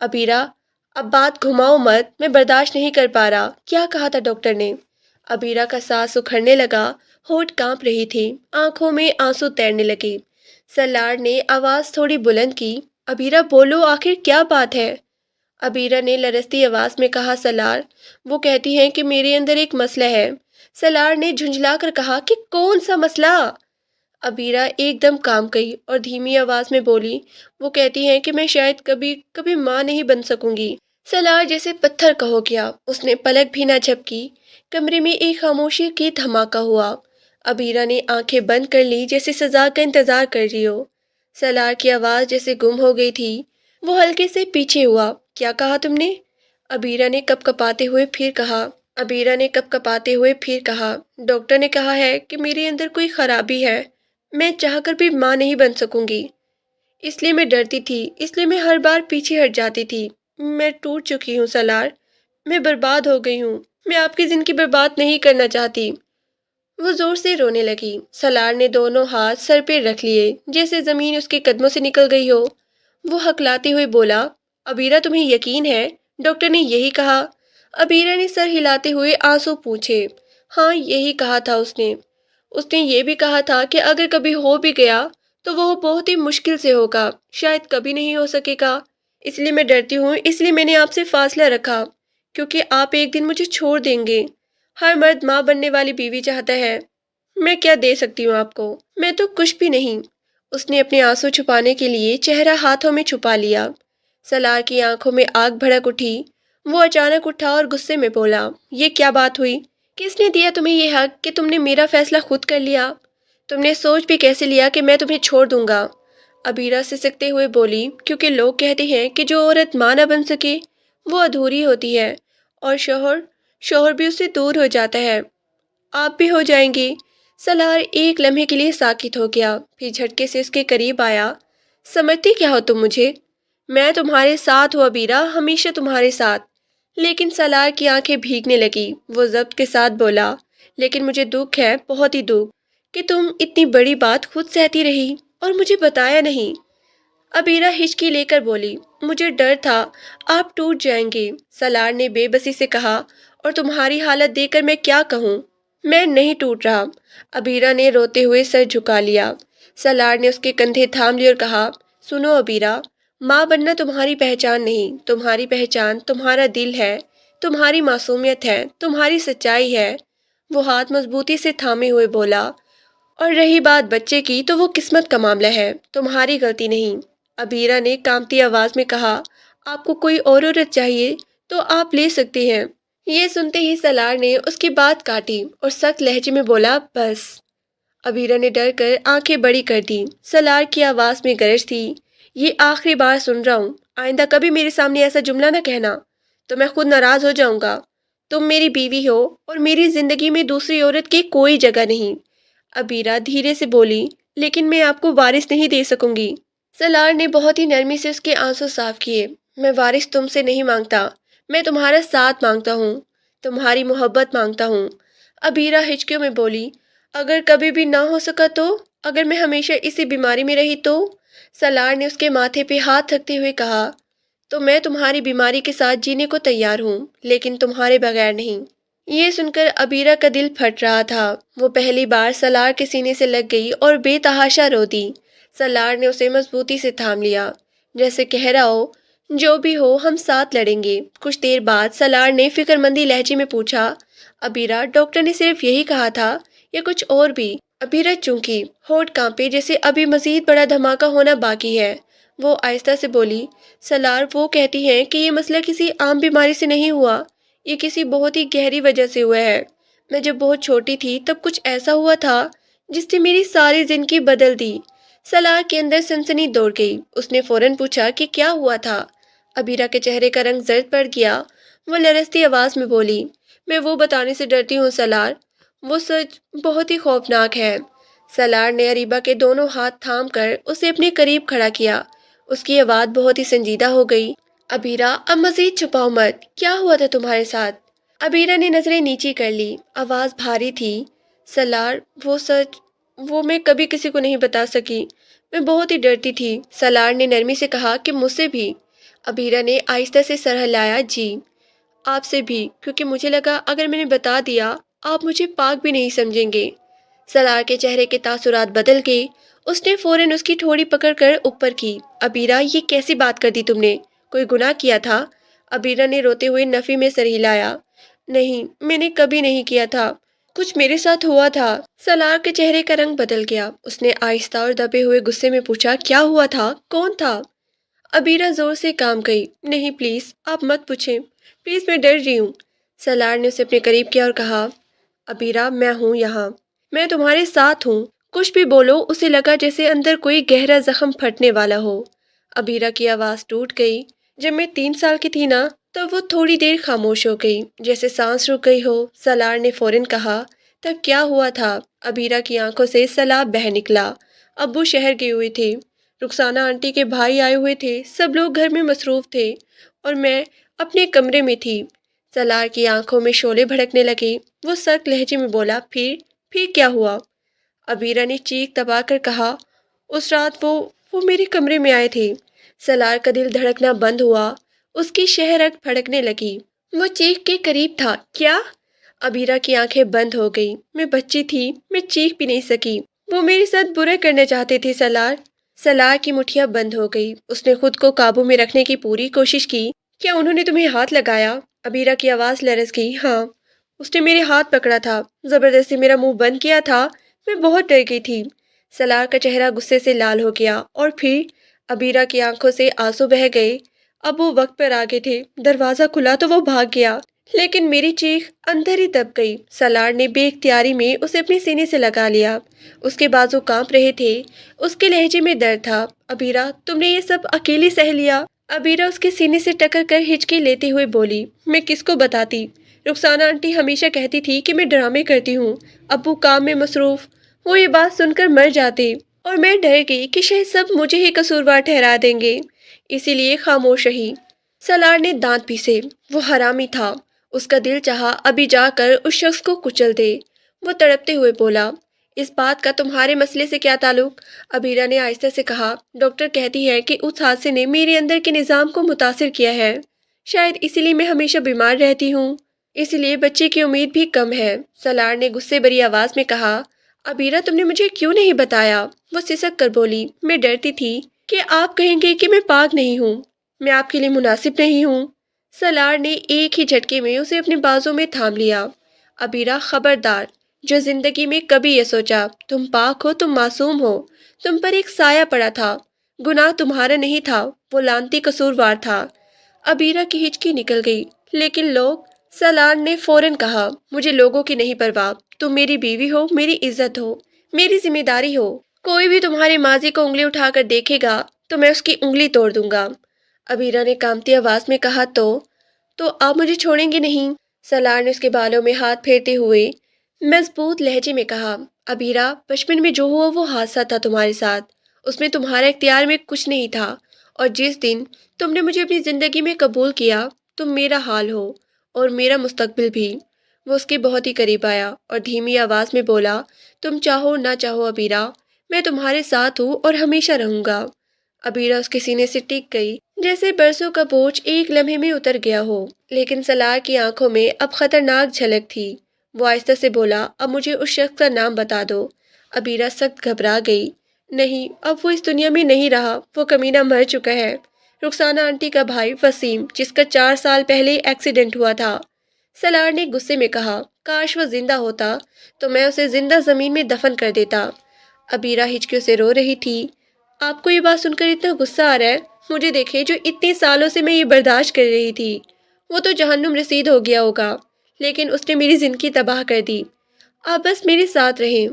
ابیرا اب بات گھماؤ مت، میں برداشت نہیں کر پا رہا۔ کیا کہا تھا ڈاکٹر نے؟ ابیرا کا سانس اکھڑنے لگا، ہونٹ کانپ رہی تھی، آنکھوں میں آنسو تیرنے لگے۔ سلار نے آواز تھوڑی بلند کی، ابیرا بولو، آخر کیا بات ہے؟ ابیرا نے لرزتی آواز میں کہا، سلار، وہ کہتی ہیں کہ میرے اندر ایک مسئلہ ہے۔ سلار نے جھنجھلا کر کہا، کہ کون سا مسئلہ؟ ابیرا ایک دم کانپ گئی اور دھیمی آواز میں بولی، وہ کہتی ہیں کہ میں شاید کبھی ماں نہیں بن سکوں گی۔ سلار جیسے پتھر کا ہو گیا، اس نے پلک بھی نہ جھپکی۔ کمرے میں ایک خاموشی کی دھماکہ ہوا۔ ابیرا نے آنکھیں بند کر لی، جیسے سزا کا انتظار کر رہی ہو۔ سلار کی آواز جیسے گم ہو گئی تھی۔ وہ ہلکے سے پیچھے ہوا، کیا کہا تم نے؟ ابیرا نے کپ کپاتے ہوئے پھر کہا، ڈاکٹر نے کہا ہے کہ میرے اندر کوئی خرابی ہے، میں چاہ کر بھی ماں نہیں بن سکوں گی۔ اس لیے میں ڈرتی تھی، اس لیے میں ہر بار پیچھے ہٹ جاتی تھی۔ میں ٹوٹ چکی ہوں سلار، میں برباد ہو گئی ہوں، میں آپ کی زندگی برباد نہیں کرنا چاہتی۔ وہ زور سے رونے لگی۔ سلار نے دونوں ہاتھ سر پہ رکھ لیے، جیسے زمین اس کے قدموں سے نکل گئی ہو۔ وہ ہکلاتے ہوئے بولا، ابیرا تمہیں یقین ہے ڈاکٹر نے یہی کہا؟ ابیرا نے سر ہلاتے ہوئے آنسو پوچھے، ہاں یہی کہا تھا اس نے۔ اس نے یہ بھی کہا تھا کہ اگر کبھی ہو بھی گیا تو وہ بہت ہی مشکل سے ہوگا، شاید کبھی نہیں ہو سکے گا۔ اس لیے میں ڈرتی ہوں، اس لیے میں نے آپ سے فاصلہ رکھا، کیونکہ آپ ایک دن مجھے چھوڑ دیں گے۔ ہر مرد ماں بننے والی بیوی چاہتا ہے۔ میں کیا دے سکتی ہوں آپ کو؟ میں تو کچھ بھی نہیں۔ اس نے اپنے آنسو چھپانے کے لیے چہرہ ہاتھوں میں چھپا لیا۔ سلار کی آنکھوں میں آگ بھڑک اٹھی۔ وہ اچانک اٹھا اور غصے میں بولا، یہ کیا بات ہوئی؟ کس نے دیا تمہیں یہ حق کہ تم نے میرا فیصلہ خود کر لیا؟ تم نے سوچ بھی کیسے لیا کہ میں تمہیں چھوڑ دوں گا؟ ابیرا سسکتے ہوئے بولی، کیونکہ لوگ کہتے ہیں کہ جو عورت ماں نہ بن سکے وہ ادھوری ہوتی ہے، اور شوہر بھی اس سے دور ہو جاتا ہے۔ آپ بھی ہو جائیں گی۔ سلار ایک لمحے کے لیے ساکت ہو گیا، پھر جھٹکے سے اس کے قریب آیا، سمجھتی کیا ہو تم مجھے؟ میں تمہارے ساتھ ہوں ابیرا، ہمیشہ تمہارے ساتھ۔ لیکن سلار کی آنکھیں بھیگنے لگی۔ وہ ضبط کے ساتھ بولا، لیکن مجھے دکھ ہے، بہت ہی دکھ، کہ تم اتنی بڑی بات خود سہتی رہی اور مجھے بتایا نہیں۔ ابیرا ہچکی لے کر بولی، مجھے ڈر تھا آپ ٹوٹ جائیں گے۔ سلار نے بے بسی سے کہا، اور تمہاری حالت دیکھ کر میں کیا کہوں؟ میں نہیں ٹوٹ رہا۔ ابیرا نے روتے ہوئے سر جھکا لیا۔ سلار نے اس کے کندھے تھام لیے اور کہا، سنو ابیرا، ماں بننا تمہاری پہچان نہیں، تمہاری پہچان تمہارا دل ہے، تمہاری معصومیت ہے، تمہاری سچائی ہے۔ وہ ہاتھ مضبوطی سے تھامے ہوئے بولا، اور رہی بات بچے کی تو وہ قسمت کا معاملہ ہے، تمہاری غلطی نہیں۔ ابیرا نے کانپتی آواز میں کہا، آپ کو کوئی اور عورت چاہیے تو آپ لے سکتے ہیں، یہ سنتے ہی سلار نے اس کی بات کاٹی اور سخت لہجے میں بولا، بس۔ ابیرہ نے ڈر کر آنکھیں بڑی کر دی۔ سلار کی آواز میں گرج تھی، یہ آخری بار سن رہا ہوں، آئندہ کبھی میرے سامنے ایسا جملہ نہ کہنا، تو میں خود ناراض ہو جاؤں گا۔ تم میری بیوی ہو اور میری زندگی میں دوسری عورت کی کوئی جگہ نہیں۔ ابیرہ دھیرے سے بولی، لیکن میں آپ کو وارث نہیں دے سکوں گی۔ سلار نے بہت ہی نرمی سے اس کے آنسو صاف کیے۔ میں وارث تم سے نہیں مانگتا، میں تمہارا ساتھ مانگتا ہوں، تمہاری محبت مانگتا ہوں۔ ابیرہ ہچکیوں میں بولی، اگر کبھی بھی نہ ہو سکا تو؟ اگر میں ہمیشہ اسی بیماری میں رہی تو؟ سلار نے اس کے ماتھے پہ ہاتھ رکھتے ہوئے کہا، تو میں تمہاری بیماری کے ساتھ جینے کو تیار ہوں، لیکن تمہارے بغیر نہیں۔ یہ سن کر ابیرہ کا دل پھٹ رہا تھا۔ وہ پہلی بار سلار کے سینے سے لگ گئی اور بے تحاشا رو دی۔ سلار نے اسے مضبوطی سے تھام لیا، جیسے کہہ رہا ہو، جو بھی ہو ہم ساتھ لڑیں گے۔ کچھ دیر بعد سلار نے فکر مندی لہجے میں پوچھا، ابیرہ، ڈاکٹر نے صرف یہی کہا تھا یا کچھ اور بھی؟ ابیرہ چونکی، ہونٹ کانپے جیسے ابھی مزید بڑا دھماکہ ہونا باقی ہے۔ وہ آہستہ سے بولی، سلار، وہ کہتی ہیں کہ یہ مسئلہ کسی عام بیماری سے نہیں ہوا، یہ کسی بہت ہی گہری وجہ سے ہوا ہے۔ میں جب بہت چھوٹی تھی تب کچھ ایسا ہوا تھا جس نے میری ساری زندگی بدل دی۔ سلار کے اندر سنسنی دوڑ گئی۔ اس نے فوراً پوچھا کہ کیا ہوا تھا؟ ابیرہ کے چہرے کا رنگ زرد پڑ گیا۔ وہ لرزتی آواز میں بولی، میں وہ بتانے سے ڈرتی ہوں سلار، وہ سچ بہت ہی خوفناک ہے۔ سلار نے اریبہ کے دونوں ہاتھ تھام کر اسے اپنے قریب کھڑا کیا۔ اس کی آواز بہت ہی سنجیدہ ہو گئی۔ ابیرہ، اب مزید چھپاؤ مت، کیا ہوا تھا تمہارے ساتھ؟ ابیرہ نے نظریں نیچی کر لی، آواز بھاری تھی، سلار، وہ سچ، وہ میں کبھی کسی کو نہیں بتا سکی، میں بہت ہی ڈرتی تھی۔ سلار نے نرمی سے کہا کہ مجھ سے بھی؟ ابیرہ نے آہستہ سے سر ہلایا، جی، آپ سے بھی، کیونکہ مجھے لگا اگر میں نے بتا دیا آپ مجھے پاک بھی نہیں سمجھیں گے۔ سلار کے چہرے کے تاثرات بدل گئے۔ اس نے فوراً اس کی ٹھوڑی پکڑ کر اوپر کی۔ ابیرہ، یہ کیسی بات کر دی تم نے؟ کوئی گناہ کیا تھا؟ ابیرہ نے روتے ہوئے نفی میں سر ہلایا، نہیں، میں نے کبھی نہیں کیا تھا، کچھ میرے ساتھ ہوا تھا۔ سلار کے چہرے کا رنگ بدل گیا۔ اس نے آہستہ اور دبے ہوئے غصے میں پوچھا، کیا ہوا تھا؟ کون تھا؟ ابیرہ زور سے کام گئی، نہیں پلیز، آپ مت پوچھیں، پلیز، میں ڈر رہی ہوں۔ سلار نے اسے اپنے قریب کیا اور کہا، ابیرہ، میں ہوں یہاں، میں تمہارے ساتھ ہوں، کچھ بھی بولو۔ اسے لگا جیسے اندر کوئی گہرا زخم پھٹنے والا ہو۔ ابیرہ کی آواز ٹوٹ گئی، جب میں 3 سال کی تھی نا، تب وہ تھوڑی دیر خاموش ہو گئی، جیسے سانس رک گئی ہو۔ سلار نے فوراً کہا، تب کیا ہوا تھا؟ ابیرہ کی آنکھوں سے سیلاب بہہ نکلا۔ ابو شہر گئے ہوئے تھے، رخسانہ آنٹی کے بھائی آئے ہوئے تھے، سب لوگ گھر میں مصروف تھے اور میں اپنے کمرے میں تھی۔ سلار کی آنکھوں میں شعلے بھڑکنے لگے۔ وہ سخت لہجے میں بولا، پھر کیا ہوا؟ ابیرہ نے چیخ دبا کر کہا، اس رات وہ میرے کمرے میں آئے تھے۔ سلار کا دل دھڑکنا بند ہوا، اس کی شہ رگ پھڑکنے لگی۔ وہ چیخ کے قریب تھا، کیا؟ ابیرہ کی آنکھیں بند ہو گئی۔ میں بچی تھی، میں چیخ بھی نہیں سکی، وہ میرے ساتھ برا کرنا چاہتے تھے سلار۔ سلار کی مٹھیاں بند ہو گئی۔ اس نے خود کو قابو میں رکھنے کی پوری کوشش کی، کیا انہوں نے تمہیں ہاتھ لگایا؟ ابیرہ کی آواز لرز گئی، ہاں، اس نے میرے ہاتھ پکڑا تھا، زبردستی میرا منہ بند کیا تھا، میں بہت ڈر گئی تھی۔ سلار کا چہرہ غصے سے لال ہو گیا، اور پھر؟ ابیرہ کی آنکھوں سے آنسو بہہ گئے۔ اب وہ وقت پر آگے تھے، دروازہ کھلا تو وہ بھاگ گیا، لیکن میری چیخ اندر ہی دب گئی۔ سلار نے بے اختیاری میں اسے اپنے سینے سے لگا لیا۔ اس کے بازو کانپ رہے تھے، اس کے لہجے میں درد تھا۔ ابیرہ، تم نے یہ سب اکیلی سہ لیا؟ ابیرہ اس کے سینے سے ٹکر کر ہچکی لیتے ہوئے بولی، میں کس کو بتاتی؟ رخسانہ آنٹی ہمیشہ کہتی تھی کہ میں ڈرامے کرتی ہوں، ابو کام میں مصروف، وہ یہ بات سن کر مر جاتے، اور میں ڈر گئی کہ شاید سب مجھے ہی قصوروار ٹھہرا دیں گے، اسی لیے خاموش رہی۔ سلار نے دانت پیسے، وہ حرامی تھا، اس کا دل چاہا ابھی جا کر اس شخص کو کچل دے۔ وہ تڑپتے ہوئے بولا، اس بات کا تمہارے مسئلے سے کیا تعلق؟ ابیرہ نے آہستہ سے کہا، ڈاکٹر کہتی ہے کہ اس حادثے نے میرے اندر کے نظام کو متاثر کیا ہے، شاید اسی لیے میں ہمیشہ بیمار رہتی ہوں، اسی لیے بچے کی امید بھی کم ہے۔ سلار نے غصے بھری آواز میں کہا، ابیرہ، تم نے مجھے کیوں نہیں بتایا؟ وہ سسک کر بولی، میں ڈرتی تھی کہ آپ کہیں گے کہ میں پاک نہیں ہوں، میں آپ کے لیے مناسب نہیں ہوں۔ سلار نے ایک ہی جھٹکے میں اسے اپنے بازو میں تھام لیا۔ ابیرہ، خبردار، جو زندگی میں کبھی یہ سوچا تم پاک ہو، تم معصوم ہو، تم پر ایک سایہ پڑا تھا، گناہ تمہارا نہیں تھا، وہ لعنتی قصوروار تھا۔ ابیرہ کی ہچکی نکل گئی، لیکن لوگ، سالار نے فوراً کہا، مجھے لوگوں کی نہیں پرواہ، تم میری بیوی ہو، میری عزت ہو، میری ذمہ داری ہو، کوئی بھی تمہارے ماضی کو انگلی اٹھا کر دیکھے گا تو میں اس کی انگلی توڑ دوں گا۔ ابیرہ نے کانپتی آواز میں کہا، تو آپ مجھے چھوڑیں گے نہیں؟ سالار نے اس کے بالوں میں ہاتھ پھیرتے ہوئے مضبوط لہجے میں کہا، ابیرہ، بچپن میں جو ہوا وہ حادثہ تھا تمہارے ساتھ، اس میں تمہارے اختیار میں کچھ نہیں تھا، اور جس دن تم نے مجھے اپنی زندگی میں قبول کیا، تم میرا حال ہو اور میرا مستقبل بھی۔ وہ اس کے بہت ہی قریب آیا اور دھیمی آواز میں بولا، تم چاہو نہ چاہو ابیرہ، میں تمہارے ساتھ ہوں اور ہمیشہ رہوں گا۔ ابیرہ اس کے سینے سے ٹک گئی، جیسے برسوں کا بوجھ ایک لمحے میں اتر گیا ہو، لیکن سالار کی آنکھوں میں اب خطرناک جھلک تھی۔ وہ آہستہ سے بولا، اب مجھے اس شخص کا نام بتا دو۔ ابیرہ سخت گھبرا گئی، نہیں، اب وہ اس دنیا میں نہیں رہا، وہ کمینہ مر چکا ہے، رخسانہ آنٹی کا بھائی وسیم، جس کا 4 سال پہلے ایکسیڈنٹ ہوا تھا۔ سالار نے غصے میں کہا، کاش وہ زندہ ہوتا تو میں اسے زندہ زمین میں دفن کر دیتا۔ ابیرہ ہچکیوں سے رو رہی تھی۔ آپ کو یہ بات سن کر اتنا غصہ آ رہا ہے؟ مجھے دیکھے، جو اتنے سالوں سے میں یہ برداشت کر رہی تھی، وہ تو جہنم رسید ہو گیا ہوگا، لیکن اس نے میری زندگی تباہ کر دی۔ آپ بس میرے ساتھ رہیں۔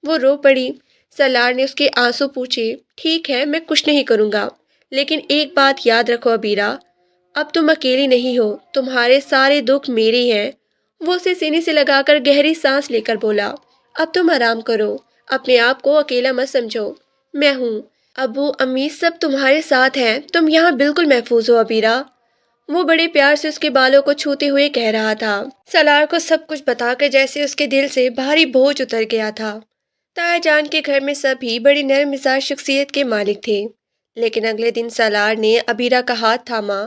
وہ رو پڑی۔ سالار نے اس کے آنسو پوچھے، ٹھیک ہے، میں کچھ نہیں کروں گا، لیکن ایک بات یاد رکھو ابیرہ، اب تم اکیلی نہیں ہو، تمہارے سارے دکھ میرے ہیں۔ وہ اسے سینے سے لگا کر گہری سانس لے کر بولا، اب تم آرام کرو، اپنے آپ کو اکیلا مت سمجھو، میں ہوں، ابو امی سب تمہارے ساتھ ہیں، تم یہاں بالکل محفوظ ہو ابیرہ۔ وہ بڑے پیار سے اس کے بالوں کو چھوتے ہوئے کہہ رہا تھا، سالار کو سب کچھ بتا کر جیسے اس کے دل سے بھاری بوجھ اتر گیا تھا۔ تایا جان کے گھر میں سبھی بڑی نرم مزاج شخصیت کے مالک تھے، لیکن اگلے دن سالار نے ابیرہ کا ہاتھ تھاما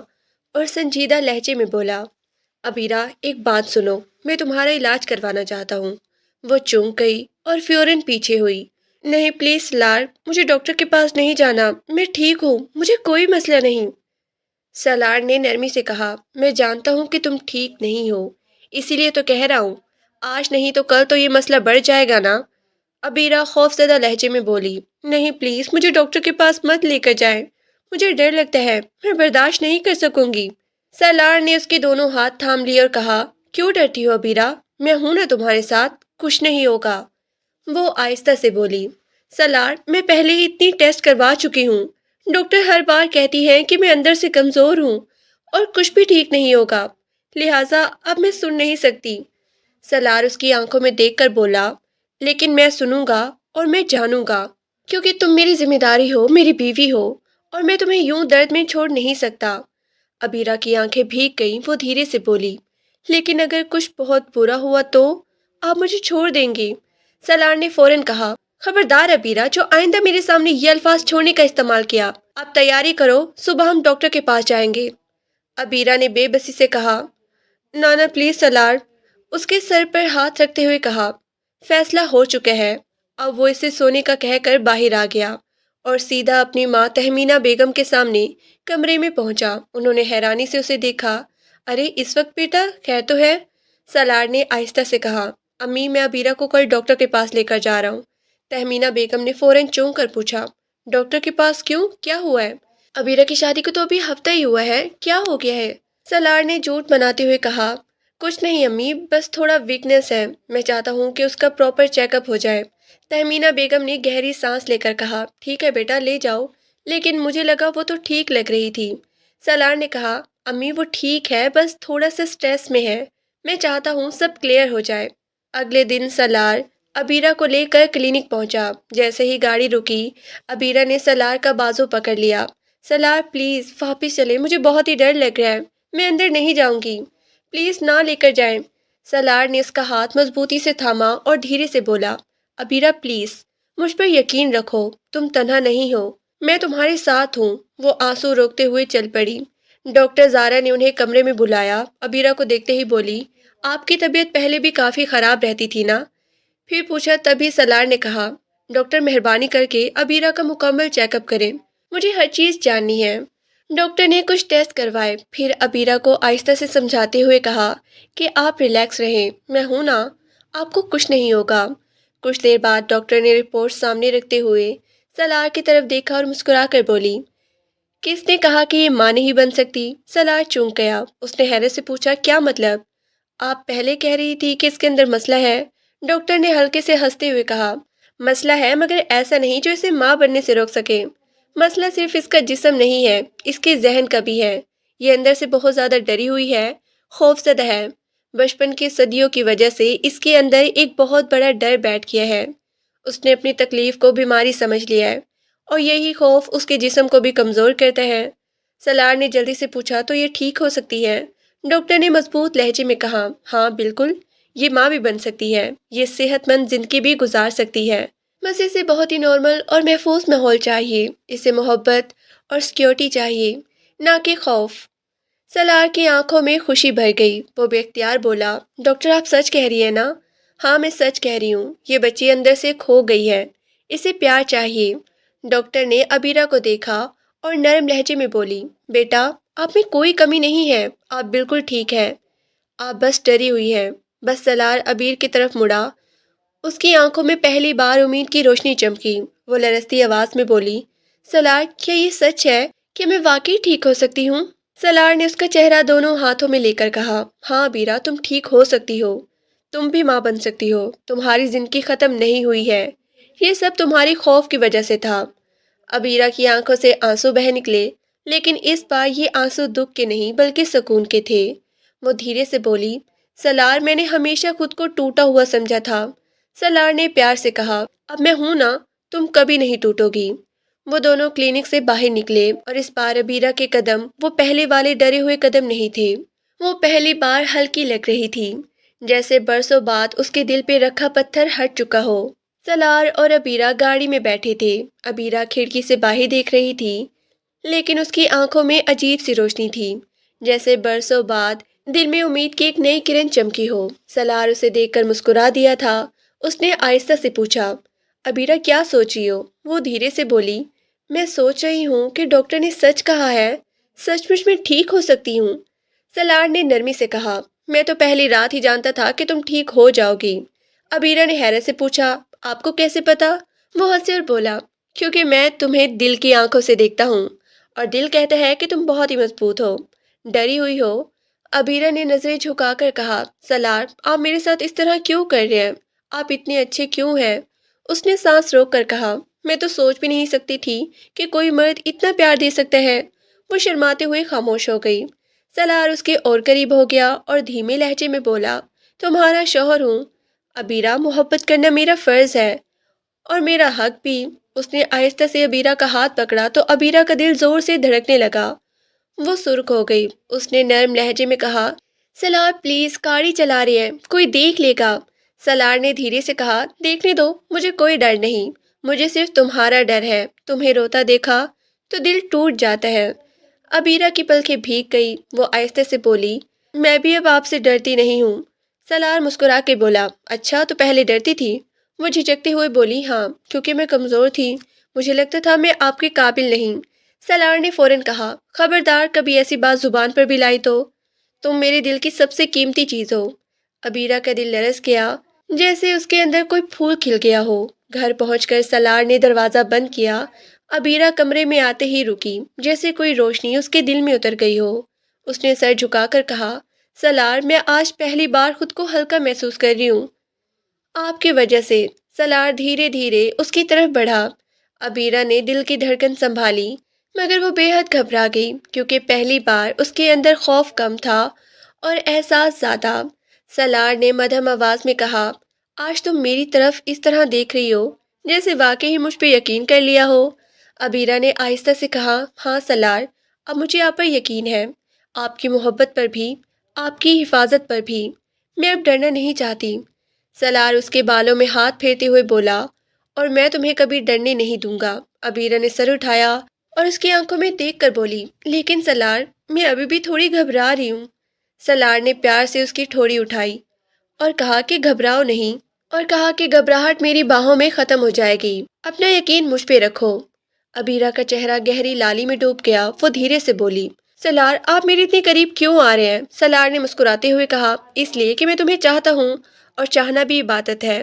اور سنجیدہ لہجے میں بولا، ابیرہ، ایک بات سنو، میں تمہارا علاج کروانا چاہتا ہوں۔ وہ چونک گئی اور فوراً پیچھے ہوئی، نہیں پلیز سالار، مجھے ڈاکٹر کے پاس نہیں جانا، میں ٹھیک ہوں، مجھے کوئی مسئلہ نہیں۔ سالار نے نرمی سے کہا، میں جانتا ہوں کہ تم ٹھیک نہیں ہو، اسی لیے تو کہہ رہا ہوں، آج نہیں تو کل تو یہ مسئلہ بڑھ جائے گا نا۔ ابیرہ خوفزدہ لہجے میں بولی، نہیں پلیز، مجھے ڈاکٹر کے پاس مت لے کر جائیں، مجھے ڈر لگتا ہے، میں برداشت نہیں کر سکوں گی۔ سالار نے اس کے دونوں ہاتھ تھام لیے اور کہا، کیوں ڈرتی ہو ابیرہ، میں ہوں نا تمہارے ساتھ، کچھ نہیں ہوگا۔ وہ آہستہ سے بولی، سالار، میں پہلے ہی اتنی ٹیسٹ کروا چکی ہوں، ڈاکٹر ہر بار کہتی ہیں کہ میں اندر سے کمزور ہوں اور کچھ بھی ٹھیک نہیں ہوگا، لہٰذا اب میں سن نہیں سکتی۔ سالار اس کی آنکھوں میں دیکھ کر بولا، لیکن میں سنوں گا اور میں جانوں گا، کیونکہ تم میری ذمہ داری ہو، میری بیوی ہو، اور میں تمہیں یوں درد میں چھوڑ نہیں سکتا۔ ابیرہ کی آنکھیں بھیگ گئیں، وہ دھیرے سے بولی، لیکن اگر کچھ بہت برا ہوا تو آپ مجھے چھوڑ دیں گے؟ سالار نے فوراً کہا، خبردار ابیرہ، جو آئندہ میرے سامنے یہ الفاظ چھوڑنے کا استعمال کیا، اب تیاری کرو، صبح ہم ڈاکٹر کے پاس جائیں گے۔ ابیرہ نے بے بسی سے کہا، نانا پلیز سالار۔ اس کے سر پر ہاتھ رکھتے ہوئے کہا، فیصلہ ہو چکا ہے۔ اب وہ اسے سونے کا کہہ کر باہر آ گیا اور سیدھا اپنی ماں تہمینہ بیگم کے سامنے کمرے میں پہنچا۔ انہوں نے حیرانی سے اسے دیکھا، ارے اس وقت بیٹا، خیر تو ہے؟ سالار نے آہستہ سے کہا، امی، میں ابیرہ کو کل ڈاکٹر کے پاس لے کر جا رہا ہوں۔ تہمینہ بیگم نے فوراً چونک کر پوچھا، ڈاکٹر کے پاس کیوں، کیا ہوا ہے؟ ابیرہ کی شادی کو تو ابھی ہفتہ ہی ہوا ہے، کیا ہو گیا ہے؟ سالار نے جھوٹ بناتے ہوئے کہا، کچھ نہیں امی، بس تھوڑا ویکنس ہے، میں چاہتا ہوں کہ اس کا پراپر چیک اپ ہو جائے۔ تہمینہ بیگم نے گہری سانس لے کر کہا، ٹھیک ہے بیٹا، لے جاؤ، لیکن مجھے لگا وہ تو ٹھیک لگ رہی تھی۔ سالار نے کہا، امی وہ ٹھیک ہے، بس تھوڑا سا سٹریس میں ہے، میں چاہتا ہوں سب کلیئر ہو جائے۔ اگلے دن سالار ابیرہ کو لے کر کلینک پہنچا۔ جیسے ہی گاڑی رکی، ابیرہ نے سالار کا بازو پکڑ لیا، سالار پلیز واپس چلیں، مجھے بہت ہی ڈر لگ رہا ہے، میں اندر نہیں جاؤں گی، پلیز نہ لے کر جائیں۔ سالار نے اس کا ہاتھ مضبوطی سے تھاما اور دھیرے سے بولا، ابیرہ پلیز، مجھ پر یقین رکھو، تم تنہا نہیں ہو، میں تمہارے ساتھ ہوں۔ وہ آنسو روکتے ہوئے چل پڑی۔ ڈاکٹر زارا نے انہیں کمرے میں بلایا۔ ابیرہ کو دیکھتے ہی بولی، آپ کی طبیعت پہلے بھی کافی خراب رہتی تھی نا؟ پھر پوچھا، تبھی سالار نے کہا، ڈاکٹر مہربانی کر کے ابیرہ کا مکمل چیک اپ کریں، مجھے ہر چیز جاننی ہے۔ ڈاکٹر نے کچھ ٹیسٹ کروائے، پھر ابیرہ کو آہستہ سے سمجھاتے ہوئے کہا کہ آپ ریلیکس رہیں، میں ہوں نا، آپ کو کچھ نہیں ہوگا۔ کچھ دیر بعد ڈاکٹر نے رپورٹ سامنے رکھتے ہوئے سالار کی طرف دیکھا اور مسکرا کر بولی، کس نے کہا کہ یہ ماں نہیں بن سکتی؟ سالار چونک گیا۔ اس نے حیرت سے پوچھا، کیا مطلب؟ آپ پہلے کہہ رہی تھی کہ اس کے اندر مسئلہ ہے۔ ڈاکٹر نے ہلکے سے ہنستے ہوئے کہا، مسئلہ ہے مگر ایسا نہیں جو اسے ماں بننے سے روک سکے۔ مسئلہ صرف اس کا جسم نہیں ہے، اس کے ذہن کا بھی ہے۔ یہ اندر سے بہت زیادہ ڈری ہوئی ہے، خوف زدہ ہے۔ بچپن کی صدیوں کی وجہ سے اس کے اندر ایک بہت بڑا ڈر بیٹھ گیا ہے۔ اس نے اپنی تکلیف کو بیماری سمجھ لیا ہے اور یہی خوف اس کے جسم کو بھی کمزور کرتا ہے۔ سلار نے جلدی سے پوچھا، تو یہ ٹھیک ہو سکتی ہے؟ ڈاکٹر نے مضبوط لہجے میں کہا، ہاں بالکل، یہ ماں بھی بن سکتی ہے، یہ صحت مند زندگی بھی گزار سکتی ہے۔ بس اسے بہت ہی نارمل اور محفوظ ماحول چاہیے، اسے محبت اور سیکیورٹی چاہیے، نہ کہ خوف۔ سلار کی آنکھوں میں خوشی بھر گئی، وہ بے اختیار بولا، ڈاکٹر آپ سچ کہہ رہی ہیں نا؟ ہاں میں سچ کہہ رہی ہوں، یہ بچی اندر سے کھو گئی ہے، اسے پیار چاہیے۔ ڈاکٹر نے ابیرہ کو دیکھا اور نرم لہجے میں بولی، بیٹا آپ میں کوئی کمی نہیں ہے، آپ بالکل ٹھیک ہے، آپ بس ڈری ہوئی ہے۔ بس سلار ابیر کی طرف مڑا، اس کی آنکھوں میں پہلی بار امید کی روشنی چمکی۔ وہ لرزتی آواز میں بولی، سلار کیا یہ سچ ہے کہ میں واقعی ٹھیک ہو سکتی ہوں؟ سلار نے اس کا چہرہ دونوں ہاتھوں میں لے کر کہا، ہاں ابیرہ تم ٹھیک ہو سکتی ہو، تم بھی ماں بن سکتی ہو، تمہاری زندگی ختم نہیں ہوئی ہے، یہ سب تمہاری خوف کی وجہ سے تھا۔ ابیرہ کی آنکھوں سے آنسو بہہ نکلے، لیکن اس بار یہ آنسو دکھ کے نہیں بلکہ سکون کے تھے۔ وہ دھیرے سے بولی، سلار میں نے ہمیشہ خود کو ٹوٹا ہوا سمجھا تھا۔ سلار نے پیار سے کہا، اب میں ہوں نا، تم کبھی نہیں ٹوٹو گی۔ وہ دونوں کلینک سے باہر نکلے اور اس بار ابیرہ کے قدم وہ پہلے والے ڈرے ہوئے قدم نہیں تھے، وہ پہلی بار ہلکی لگ رہی تھی، جیسے برسوں بعد اس کے دل پہ رکھا پتھر ہٹ چکا ہو۔ سلار اور ابیرہ گاڑی میں بیٹھے تھے، ابیرہ کھڑکی سے باہر دیکھ رہی تھی، لیکن اس کی آنکھوں میں عجیب سی روشنی تھی، جیسے برسوں بعد دل میں امید کی ایک نئی کرن چمکی ہو۔ سلار اسے دیکھ کر مسکرا دیا تھا۔ اس نے آہستہ سے پوچھا، ابیرہ کیا سوچ رہی ہو؟ وہ دھیرے سے بولی، میں سوچ رہی ہوں کہ ڈاکٹر نے سچ کہا ہے، سچ مچ میں ٹھیک ہو سکتی ہوں۔ سلار نے نرمی سے کہا، میں تو پہلی رات ہی جانتا تھا کہ تم ٹھیک ہو جاؤ گی۔ ابیرہ نے حیرت سے پوچھا، آپ کو کیسے پتا؟ وہ ہنسے اور بولا، کیونکہ میں تمہیں دل کی آنکھوں سے دیکھتا ہوں، اور دل کہتا ہے کہ تم بہت ہی مضبوط ہو، ڈری ہوئی ہو۔ ابیرہ نے نظریں جھکا کر کہا، سلار آپ میرے ساتھ اس طرح کیوں کر رہے ہیں؟ آپ اتنے اچھے کیوں ہیں؟ اس نے سانس روک کر کہا، میں تو سوچ بھی نہیں سکتی تھی کہ کوئی مرد اتنا پیار دے سکتا ہے۔ وہ شرماتے ہوئے خاموش ہو گئی۔ سلار اس کے اور قریب ہو گیا اور دھیمے لہجے میں بولا، تمہارا شوہر ہوں ابیرہ، محبت کرنا میرا فرض ہے اور میرا حق بھی۔ اس نے آہستہ سے ابیرہ کا ہاتھ پکڑا تو ابیرہ کا دل زور سے دھڑکنے لگا، وہ سرخ ہو گئی۔ اس نے نرم لہجے میں کہا، سلار پلیز، گاڑی چلا رہی ہے، کوئی دیکھ لے گا۔ سلار نے دھیرے سے کہا، دیکھنے دو، مجھے کوئی ڈر نہیں، مجھے صرف تمہارا ڈر ہے، تمہیں روتا دیکھا تو دل ٹوٹ جاتا ہے۔ ابیرہ کی پلکیں بھیگ گئی، وہ آہستہ سے بولی، میں بھی اب آپ سے ڈرتی نہیں ہوں۔ سلار مسکرا کے بولا، اچھا تو پہلے ڈرتی تھی؟ وہ جھجکتے ہوئے بولی، ہاں، کیونکہ میں کمزور تھی، مجھے لگتا تھا میں آپ کے قابل نہیں۔ سلار نے فوراً کہا، خبردار کبھی ایسی بات زبان پر بھی لائی تو تم میرے دل کی سب سے قیمتی چیز ہو۔ ابیرہ کا دل لرز گیا، جیسے اس کے اندر کوئی پھول کھل گیا ہو۔ گھر پہنچ کر سلار نے دروازہ بند کیا۔ ابیرہ کمرے میں آتے ہی رکی، جیسے کوئی روشنی اس کے دل میں اتر گئی ہو۔ اس نے سر جھکا کر کہا، سلار میں آج پہلی بار خود کو ہلکا محسوس کر رہی ہوں، آپ کی وجہ سے۔ سلار دھیرے دھیرے اس کی طرف بڑھا۔ ابیرہ نے دل کی دھڑکن سنبھالی، مگر وہ بے حد گھبرا گئی، کیونکہ پہلی بار اس کے اندر خوف کم تھا اور احساس زیادہ۔ سلار نے مدھم آواز میں کہا، آج تم میری طرف اس طرح دیکھ رہی ہو جیسے واقعی مجھ پہ یقین کر لیا ہو۔ ابیرہ نے آہستہ سے کہا، ہاں سلار، اب مجھے آپ پر یقین ہے، آپ کی محبت پر بھی، آپ کی حفاظت پر بھی، میں اب ڈرنا نہیں چاہتی۔ سلار اس کے بالوں میں ہاتھ پھیرتے ہوئے بولا، اور میں تمہیں کبھی ڈرنے نہیں دوں گا۔ ابیرہ نے سر اٹھایا اور اس کی آنکھوں میں دیکھ کر بولی، لیکن سلار میں ابھی بھی تھوڑی گھبرا رہی ہوں۔ سلار نے پیار سے اس کی ٹھوڑی اٹھائی اور کہا کہ گھبراؤ نہیں، اور کہا کہ گھبراہٹ میری باہوں میں ختم ہو جائے گی، اپنا یقین مجھ پہ رکھو۔ ابیرہ کا چہرہ گہری لالی میں ڈوب گیا، وہ دھیرے سے بولی، سلار آپ میرے اتنے قریب کیوں آ رہے ہیں؟ سلار نے مسکراتے ہوئے کہا، اس لیے کہ میں تمہیں چاہتا ہوں، اور چاہنا بھی عبادت ہے۔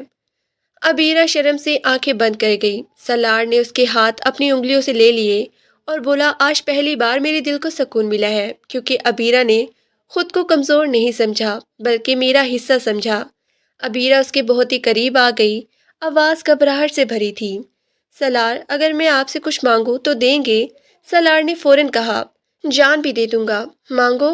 ابیرہ شرم سے آنکھیں بند کر گئی۔ سلار نے اس کے ہاتھ اپنی انگلیوں سے لے لیے اور بولا، آج پہلی بار میرے دل کو سکون ملا ہے، کیونکہ ابیرہ نے خود کو کمزور نہیں سمجھا بلکہ میرا حصہ سمجھا۔ ابیرہ اس کے بہت ہی قریب آ گئی، آواز گھبراہٹ سے بھری تھی۔ سالار، اگر میں آپ سے کچھ مانگوں تو دیں گے؟ سالار نے فوراً کہا، جان بھی دے دوں گا، مانگو۔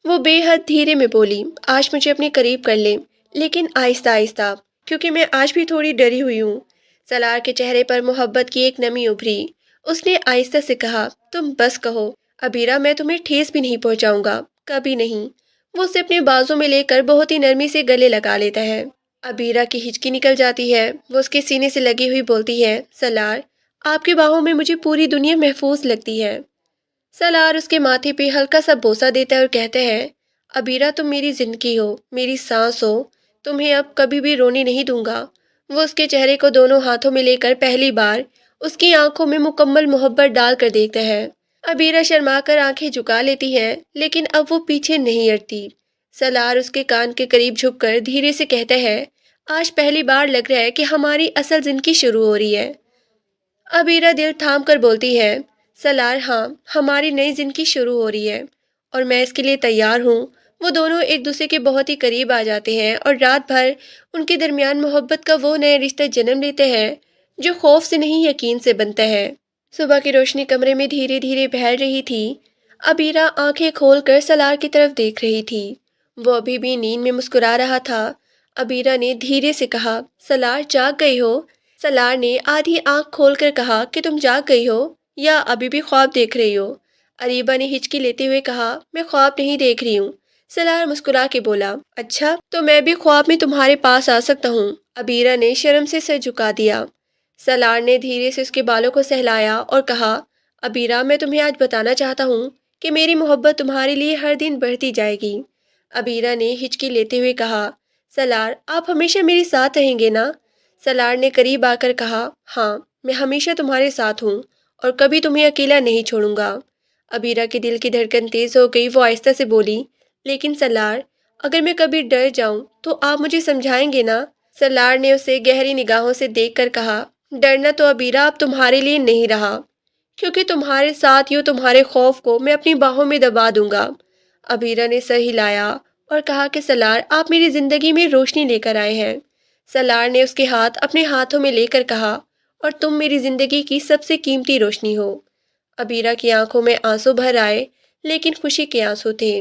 وہ بے حد دھیرے میں بولی، آج مجھے اپنے قریب کر لیں، لیکن آہستہ آہستہ، کیونکہ میں آج بھی تھوڑی ڈری ہوئی ہوں۔ سالار کے چہرے پر محبت کی ایک نمی ابھری۔ اس نے آہستہ سے کہا، تم بس کہو ابیرہ، میں تمہیں ٹھیس بھی نہیں پہنچاؤں گا، کبھی نہیں۔ وہ اسے اپنے بازو میں لے کر بہت ہی نرمی سے گلے لگا لیتا ہے۔ ابیرہ کی ہچکی نکل جاتی ہے، وہ اس کے سینے سے لگی ہوئی بولتی ہے، سالار، آپ کی باہوں میں مجھے پوری دنیا محفوظ لگتی ہے۔ سالار اس کے ماتھے پہ ہلکا سا بوسہ دیتا ہے اور کہتا ہے، ابیرہ تم میری زندگی ہو، میری سانس ہو، تمہیں اب کبھی بھی رونے نہیں دوں گا۔ وہ اس کے چہرے کو دونوں ہاتھوں میں لے کر پہلی بار اس کی آنکھوں میں مکمل محبت ڈال کر دیکھتا ہے۔ ابیرہ شرما کر آنکھیں جھکا لیتی ہے، لیکن اب وہ پیچھے نہیں ہٹتی۔ سالار اس کے کان کے قریب جھک کر دھیرے سے کہتا ہے، آج پہلی بار لگ رہا ہے کہ ہماری اصل زندگی شروع ہو رہی ہے۔ ابیرہ دل تھام کر بولتی ہے، سالار، ہاں، ہماری نئی زندگی شروع ہو رہی ہے، اور میں اس کے لیے تیار ہوں۔ وہ دونوں ایک دوسرے کے بہت ہی قریب آ جاتے ہیں اور رات بھر ان کے درمیان محبت کا وہ نیا رشتہ جنم لیتے ہیں جو خوف سے نہیں یقین سے بنتا ہے۔ صبح کی روشنی کمرے میں دھیرے دھیرے پھیل رہی تھی۔ ابیرہ آنکھیں کھول کر سالار کی طرف دیکھ رہی تھی۔ وہ ابھی بھی نیند میں مسکرا رہا تھا۔ ابیرہ نے دھیرے سے کہا، سالار، جاگ گئی ہو؟ سالار نے آدھی آنکھ کھول کر کہا کہ تم جاگ گئی ہو یا ابھی بھی خواب دیکھ رہی ہو؟ اریبہ نے ہچکی لیتے ہوئے کہا، میں خواب نہیں دیکھ رہی ہوں۔ سالار مسکرا کے بولا، اچھا، تو میں بھی خواب میں تمہارے پاس آ سکتا ہوں؟ ابیرہ نے شرم سے سر جھکا دیا۔ سالار نے دھیرے سے اس کے بالوں کو سہلایا اور کہا، ابیرہ، میں تمہیں آج بتانا چاہتا ہوں کہ میری محبت تمہارے لیے ہر دن بڑھتی جائے گی۔ ابیرہ نے ہچکی لیتے ہوئے کہا، سالار، آپ ہمیشہ میرے ساتھ رہیں گے نا؟ سالار نے قریب آ کر کہا، ہاں، میں ہمیشہ تمہارے ساتھ ہوں اور کبھی تمہیں اکیلا نہیں چھوڑوں گا۔ ابیرہ کے دل کی دھڑکن تیز ہو گئی، وہ آہستہ سے بولی، لیکن سالار، اگر میں کبھی ڈر جاؤں تو آپ مجھے سمجھائیں گے نا؟ سالار نے اسے گہری نگاہوں سے دیکھ کر کہا، ڈرنا تو ابیرہ اب تمہارے لیے نہیں رہا، کیونکہ تمہارے ساتھ یوں تمہارے خوف کو میں اپنی باہوں میں دبا دوں گا۔ ابیرہ نے سر ہلایا اور کہا کہ سالار، آپ میری زندگی میں روشنی لے کر آئے ہیں۔ سالار نے اس کے ہاتھ اپنے ہاتھوں میں لے کر کہا، اور تم میری زندگی کی سب سے قیمتی روشنی ہو۔ ابیرہ کی آنکھوں میں آنسو بھر آئے، لیکن خوشی کے آنسو تھے۔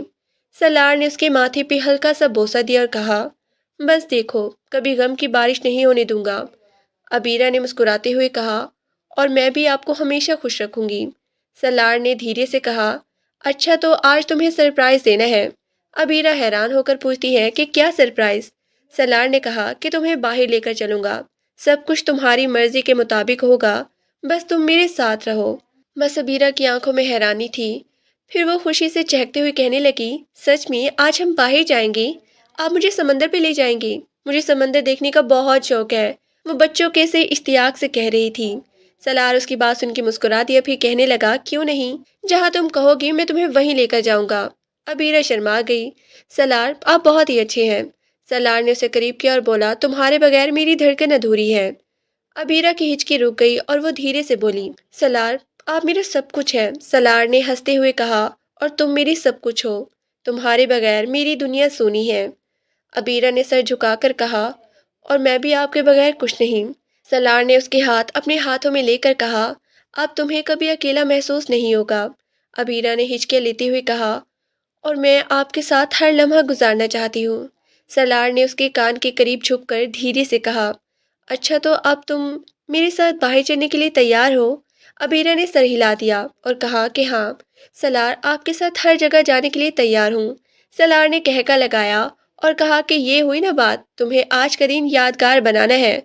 سالار نے اس کے ماتھے پہ ہلکا سا بوسہ دیا اور کہا، بس دیکھو، کبھی غم کی بارش نہیں ہونے دوں گا۔ ابیرہ نے مسکراتے ہوئے کہا، اور میں بھی آپ کو ہمیشہ خوش رکھوں گی۔ سالار نے دھیرے سے کہا، اچھا، تو آج تمہیں سرپرائز دینا ہے؟ ابیرہ حیران ہو کر پوچھتی ہے کہ کیا سرپرائز؟ سالار نے کہا کہ تمہیں باہر لے کر چلوں گا، سب کچھ تمہاری مرضی کے مطابق ہوگا، بس تم میرے ساتھ رہو۔ بس ابیرہ کی آنکھوں میں حیرانی تھی، پھر وہ خوشی سے چہکتے ہوئے کہنے لگی، سچ میں آج ہم باہر جائیں گے؟ آپ مجھے سمندر پہ لے جائیں گے؟ مجھے سمندر دیکھنے کا بہت شوق ہے، وہ بچوں کے سے اشتیاق سے کہہ رہی تھی۔ سالار اس کی بات سن کے مسکرا دیا، پھر کہنے لگا، کیوں نہیں، جہاں تم کہو گی میں تمہیں وہیں لے کر جاؤں گا۔ ابیرہ شرما گئی۔ سالار، آپ بہت ہی اچھے ہیں۔ سالار نے اسے قریب کیا اور بولا، تمہارے بغیر میری دھڑکن ادھوری ہے۔ ابیرہ کی ہچکی رک گئی اور وہ دھیرے سے بولی، سالار، آپ میرا سب کچھ ہیں۔ سالار نے ہنستے ہوئے کہا، اور تم میری سب کچھ ہو، تمہارے بغیر میری دنیا سونی ہے۔ ابیرہ نے سر جھکا کر کہا، اور میں بھی آپ کے بغیر کچھ نہیں۔ سالار نے اس کے ہاتھ اپنے ہاتھوں میں لے کر کہا، اب تمہیں کبھی اکیلا محسوس نہیں ہوگا۔ ابیرہ نے ہچکیاں لیتے ہوئے کہا، اور میں آپ کے ساتھ ہر لمحہ گزارنا چاہتی ہوں۔ سالار نے اس کے کان کے قریب جھک کر دھیرے سے کہا، اچھا، تو اب تم میرے ساتھ باہر چلنے کے لیے تیار ہو؟ ابیرہ نے سر ہلا دیا اور کہا کہ ہاں، سالار، آپ کے ساتھ ہر جگہ جانے کے لیے تیار ہوں۔ سالار نے کہکا لگایا اور کہا کہ یہ ہوئی نا بات، تمہیں آج کا دن یادگار بنانا ہے۔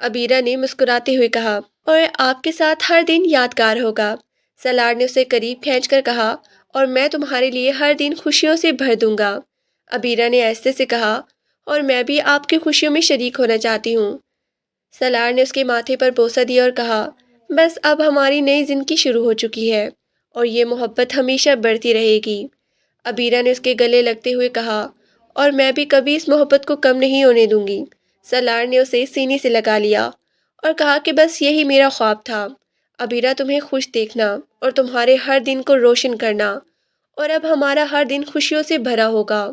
ابیرہ نے مسکراتے ہوئے کہا، اور آپ کے ساتھ ہر دن یادگار ہوگا۔ سالار نے اسے قریب کھینچ کر کہا، اور میں تمہارے لیے ہر دن خوشیوں سے بھر دوں گا۔ ابیرہ نے آہستہ سے کہا، اور میں بھی آپ کی خوشیوں میں شریک ہونا چاہتی ہوں۔ سالار نے اس کے ماتھے پر بوسہ دیا اور کہا، بس اب ہماری نئی زندگی شروع ہو چکی ہے، اور یہ محبت ہمیشہ بڑھتی رہے گی۔ ابیرہ نے اس کے گلے لگتے ہوئے کہا، اور میں بھی کبھی اس محبت کو کم نہیں ہونے دوں گی۔ سالار نے اسے سینے سے لگا لیا اور کہا کہ بس یہی میرا خواب تھا، ابیرہ، تمہیں خوش دیکھنا اور تمہارے ہر دن کو روشن کرنا، اور اب ہمارا ہر دن خوشیوں سے بھرا ہوگا۔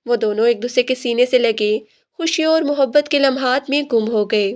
وہ دونوں ایک دوسرے کے سینے سے لگے خوشیوں اور محبت کے لمحات میں گم ہو گئے۔